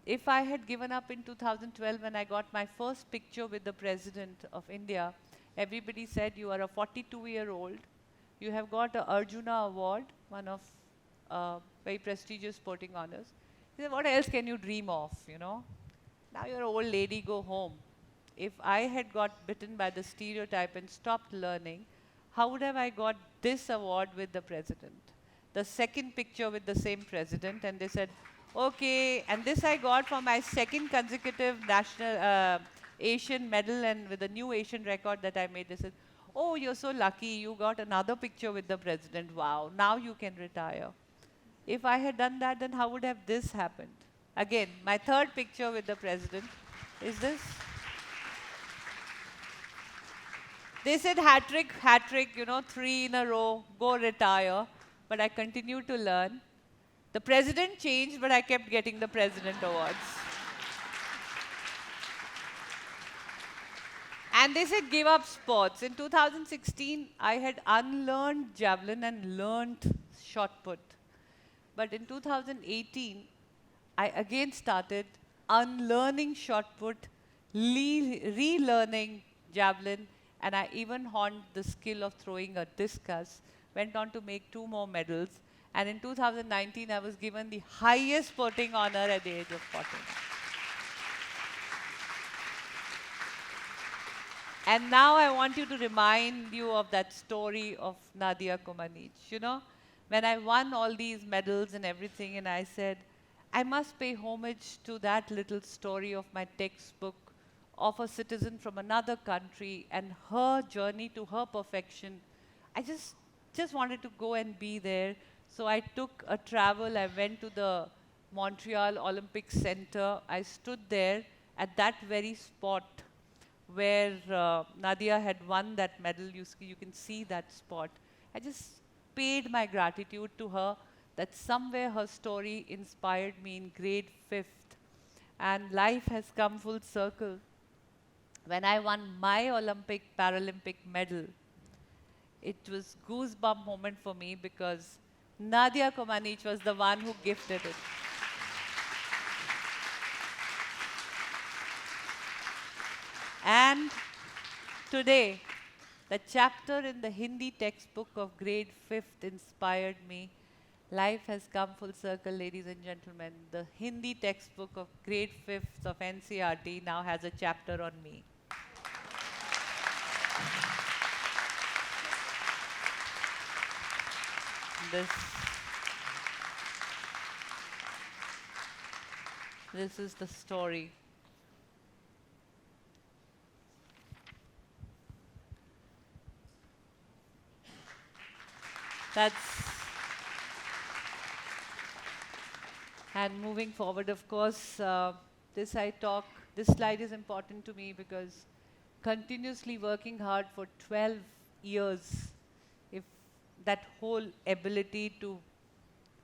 if I had given up in 2012 when I got my first picture with the President of India, everybody said, you are a 42-year-old, you have got a Arjuna Award, one of very prestigious sporting honors. He said, what else can you dream of, you know? Now you're an old lady, go home. If I had got bitten by the stereotype and stopped learning, how would have I got this award with the president? The second picture with the same president, and they said, okay, and this I got for my second consecutive national Asian medal and with a new Asian record that I made. They said, oh, you're so lucky, you got another picture with the president. Wow, now you can retire. If I had done that, then how would have this happened? Again, my third picture with the president is this. They said hat trick, you know, 3 in a row, go retire. But I continued to learn. The president changed, but I kept getting the president awards. And they said give up sports. In 2016, I had unlearned javelin and learned shot put. But in 2018, I again started unlearning shot put, relearning javelin, and I even honed the skill of throwing a discus. Went on to make 2 more medals. And in 2019, I was given the highest sporting honor at the age of 14. And now I want you to remind you of that story of Nadia Comaneci. You know, when I won all these medals and everything, and I said, I must pay homage to that little story of my textbook of a citizen from another country and her journey to her perfection. I just wanted to go and be there. So I took a travel. I went to the Montreal Olympic Center. I stood there at that very spot where Nadia had won that medal. You can see that spot. I just paid my gratitude to her that somewhere her story inspired me in grade 5th. And life has come full circle. When I won my Paralympic medal, it was goosebump moment for me because Nadia Comaneci was the one who gifted it. And today, the chapter in the Hindi textbook of grade 5th inspired me. Life has come full circle, ladies and gentlemen. The Hindi textbook of grade 5th of NCRT now has a chapter on me. This is the story. And moving forward, of course, this slide is important to me because continuously working hard for 12 years, if that whole ability to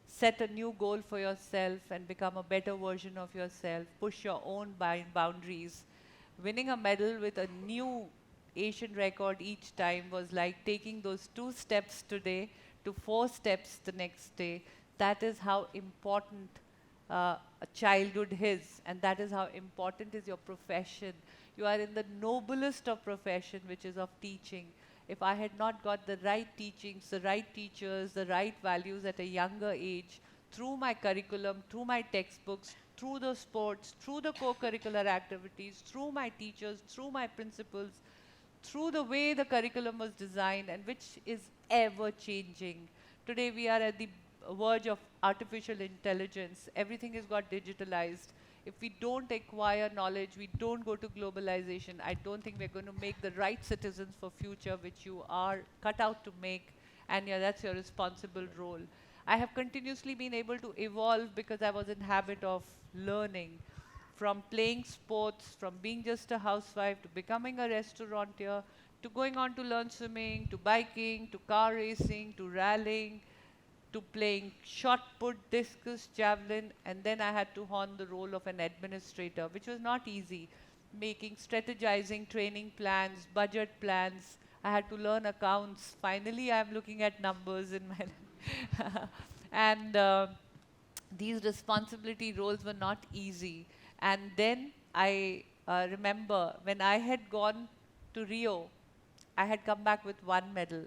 set a new goal for yourself and become a better version of yourself, push your own boundaries, winning a medal with a new Asian record each time was like taking those 2 steps today to 4 steps the next day. That is how important a childhood is, and that is how important is your profession. You are in the noblest of profession, which is of teaching. If I had not got the right teachings, the right teachers, the right values at a younger age, through my curriculum, through my textbooks, through the sports, through the co-curricular activities, through my teachers, through my principals, through the way the curriculum was designed and which is ever changing. Today we are at the verge of artificial intelligence. Everything has got digitalized. If we don't acquire knowledge, we don't go to globalization, I don't think we're going to make the right citizens for future, which you are cut out to make, and yeah, that's your responsible role. I have continuously been able to evolve because I was in habit of learning. From playing sports, from being just a housewife, to becoming a restaurateur, to going on to learn swimming, to biking, to car racing, to rallying, to playing shot put, discus, javelin, and then I had to hone the role of an administrator, which was not easy. Making, strategizing, training plans, budget plans. I had to learn accounts. Finally, I'm looking at numbers in my and these responsibility roles were not easy. And then I remember when I had gone to Rio, I had come back with 1 medal.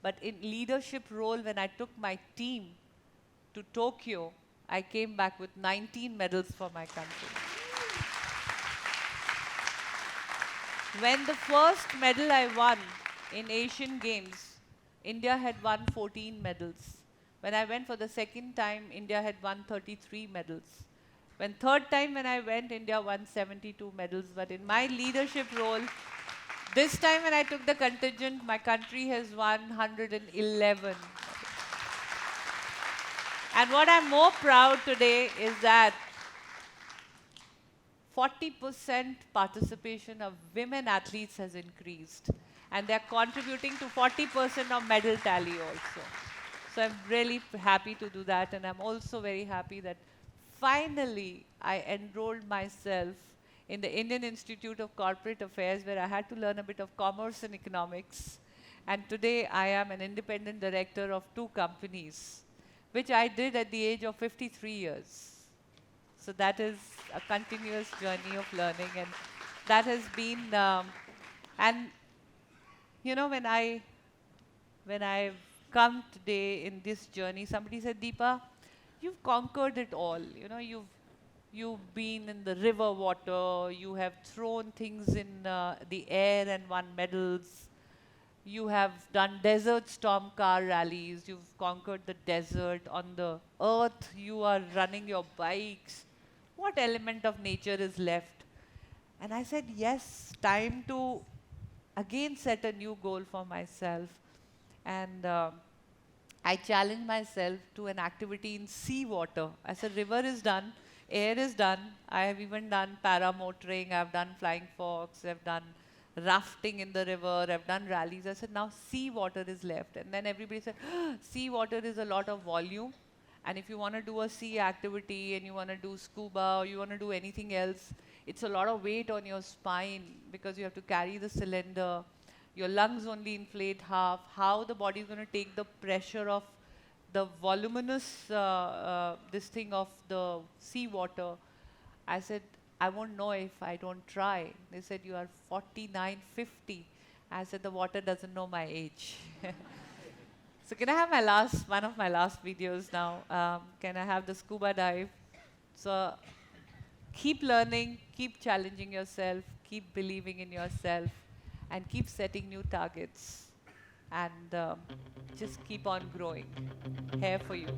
But in leadership role, when I took my team to Tokyo, I came back with 19 medals for my country. When the first medal I won in Asian Games, India had won 14 medals. When I went for the second time, India had won 33 medals. When third time when I went, India won 72 medals. But in my leadership role, this time when I took the contingent, my country has won 111. And what I'm more proud today is that 40% participation of women athletes has increased. And they're contributing to 40% of medal tally also. So I'm really happy to do that. And I'm also very happy that finally I enrolled myself in the Indian Institute of Corporate Affairs, where I had to learn a bit of commerce and economics. And today I am an independent director of 2 companies, which I did at the age of 53 years. So that is a continuous journey of learning, and that has been, and you know, when I've come today in this journey, somebody said, Deepa, you've conquered it all. You know, you've been in the river water, you have thrown things in the air and won medals. You have done desert storm car rallies, you've conquered the desert. On the earth, you are running your bikes. What element of nature is left? And I said, yes, time to again set a new goal for myself. And I challenged myself to an activity in sea water. I said, river is done, air is done. I have even done paramotoring, I've done flying fox, I've done rafting in the river, I've done rallies. I said, now sea water is left. And then everybody said, sea water is a lot of volume. And if you want to do a sea activity and you want to do scuba or you want to do anything else, it's a lot of weight on your spine because you have to carry the cylinder. Your lungs only inflate half. How the body is going to take the pressure of the voluminous this thing of the sea water? I said, I won't know if I don't try. They said, you are 49, 50. I said, the water doesn't know my age. So can I have one of my last videos now? Can I have the scuba dive? So keep learning, keep challenging yourself, keep believing in yourself, and keep setting new targets. And just keep on growing. Here for you.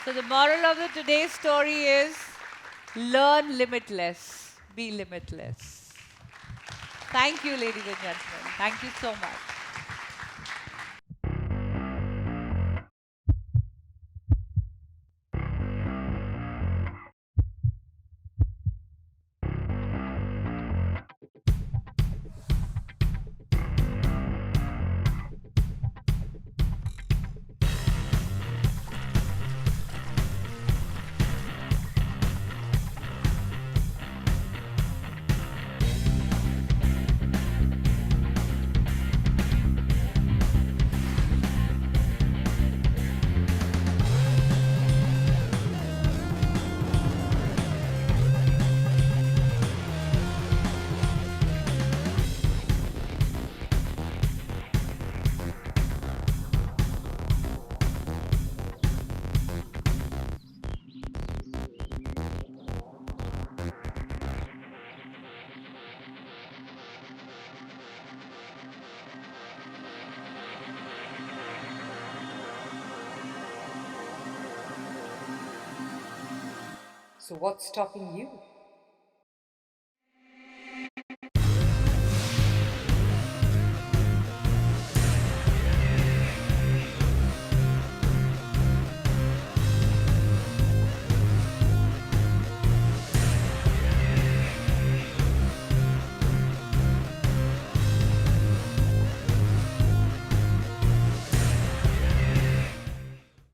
So the moral of today's story is learn limitless, be limitless. Thank you, ladies and gentlemen. Thank you so much. So what's stopping you?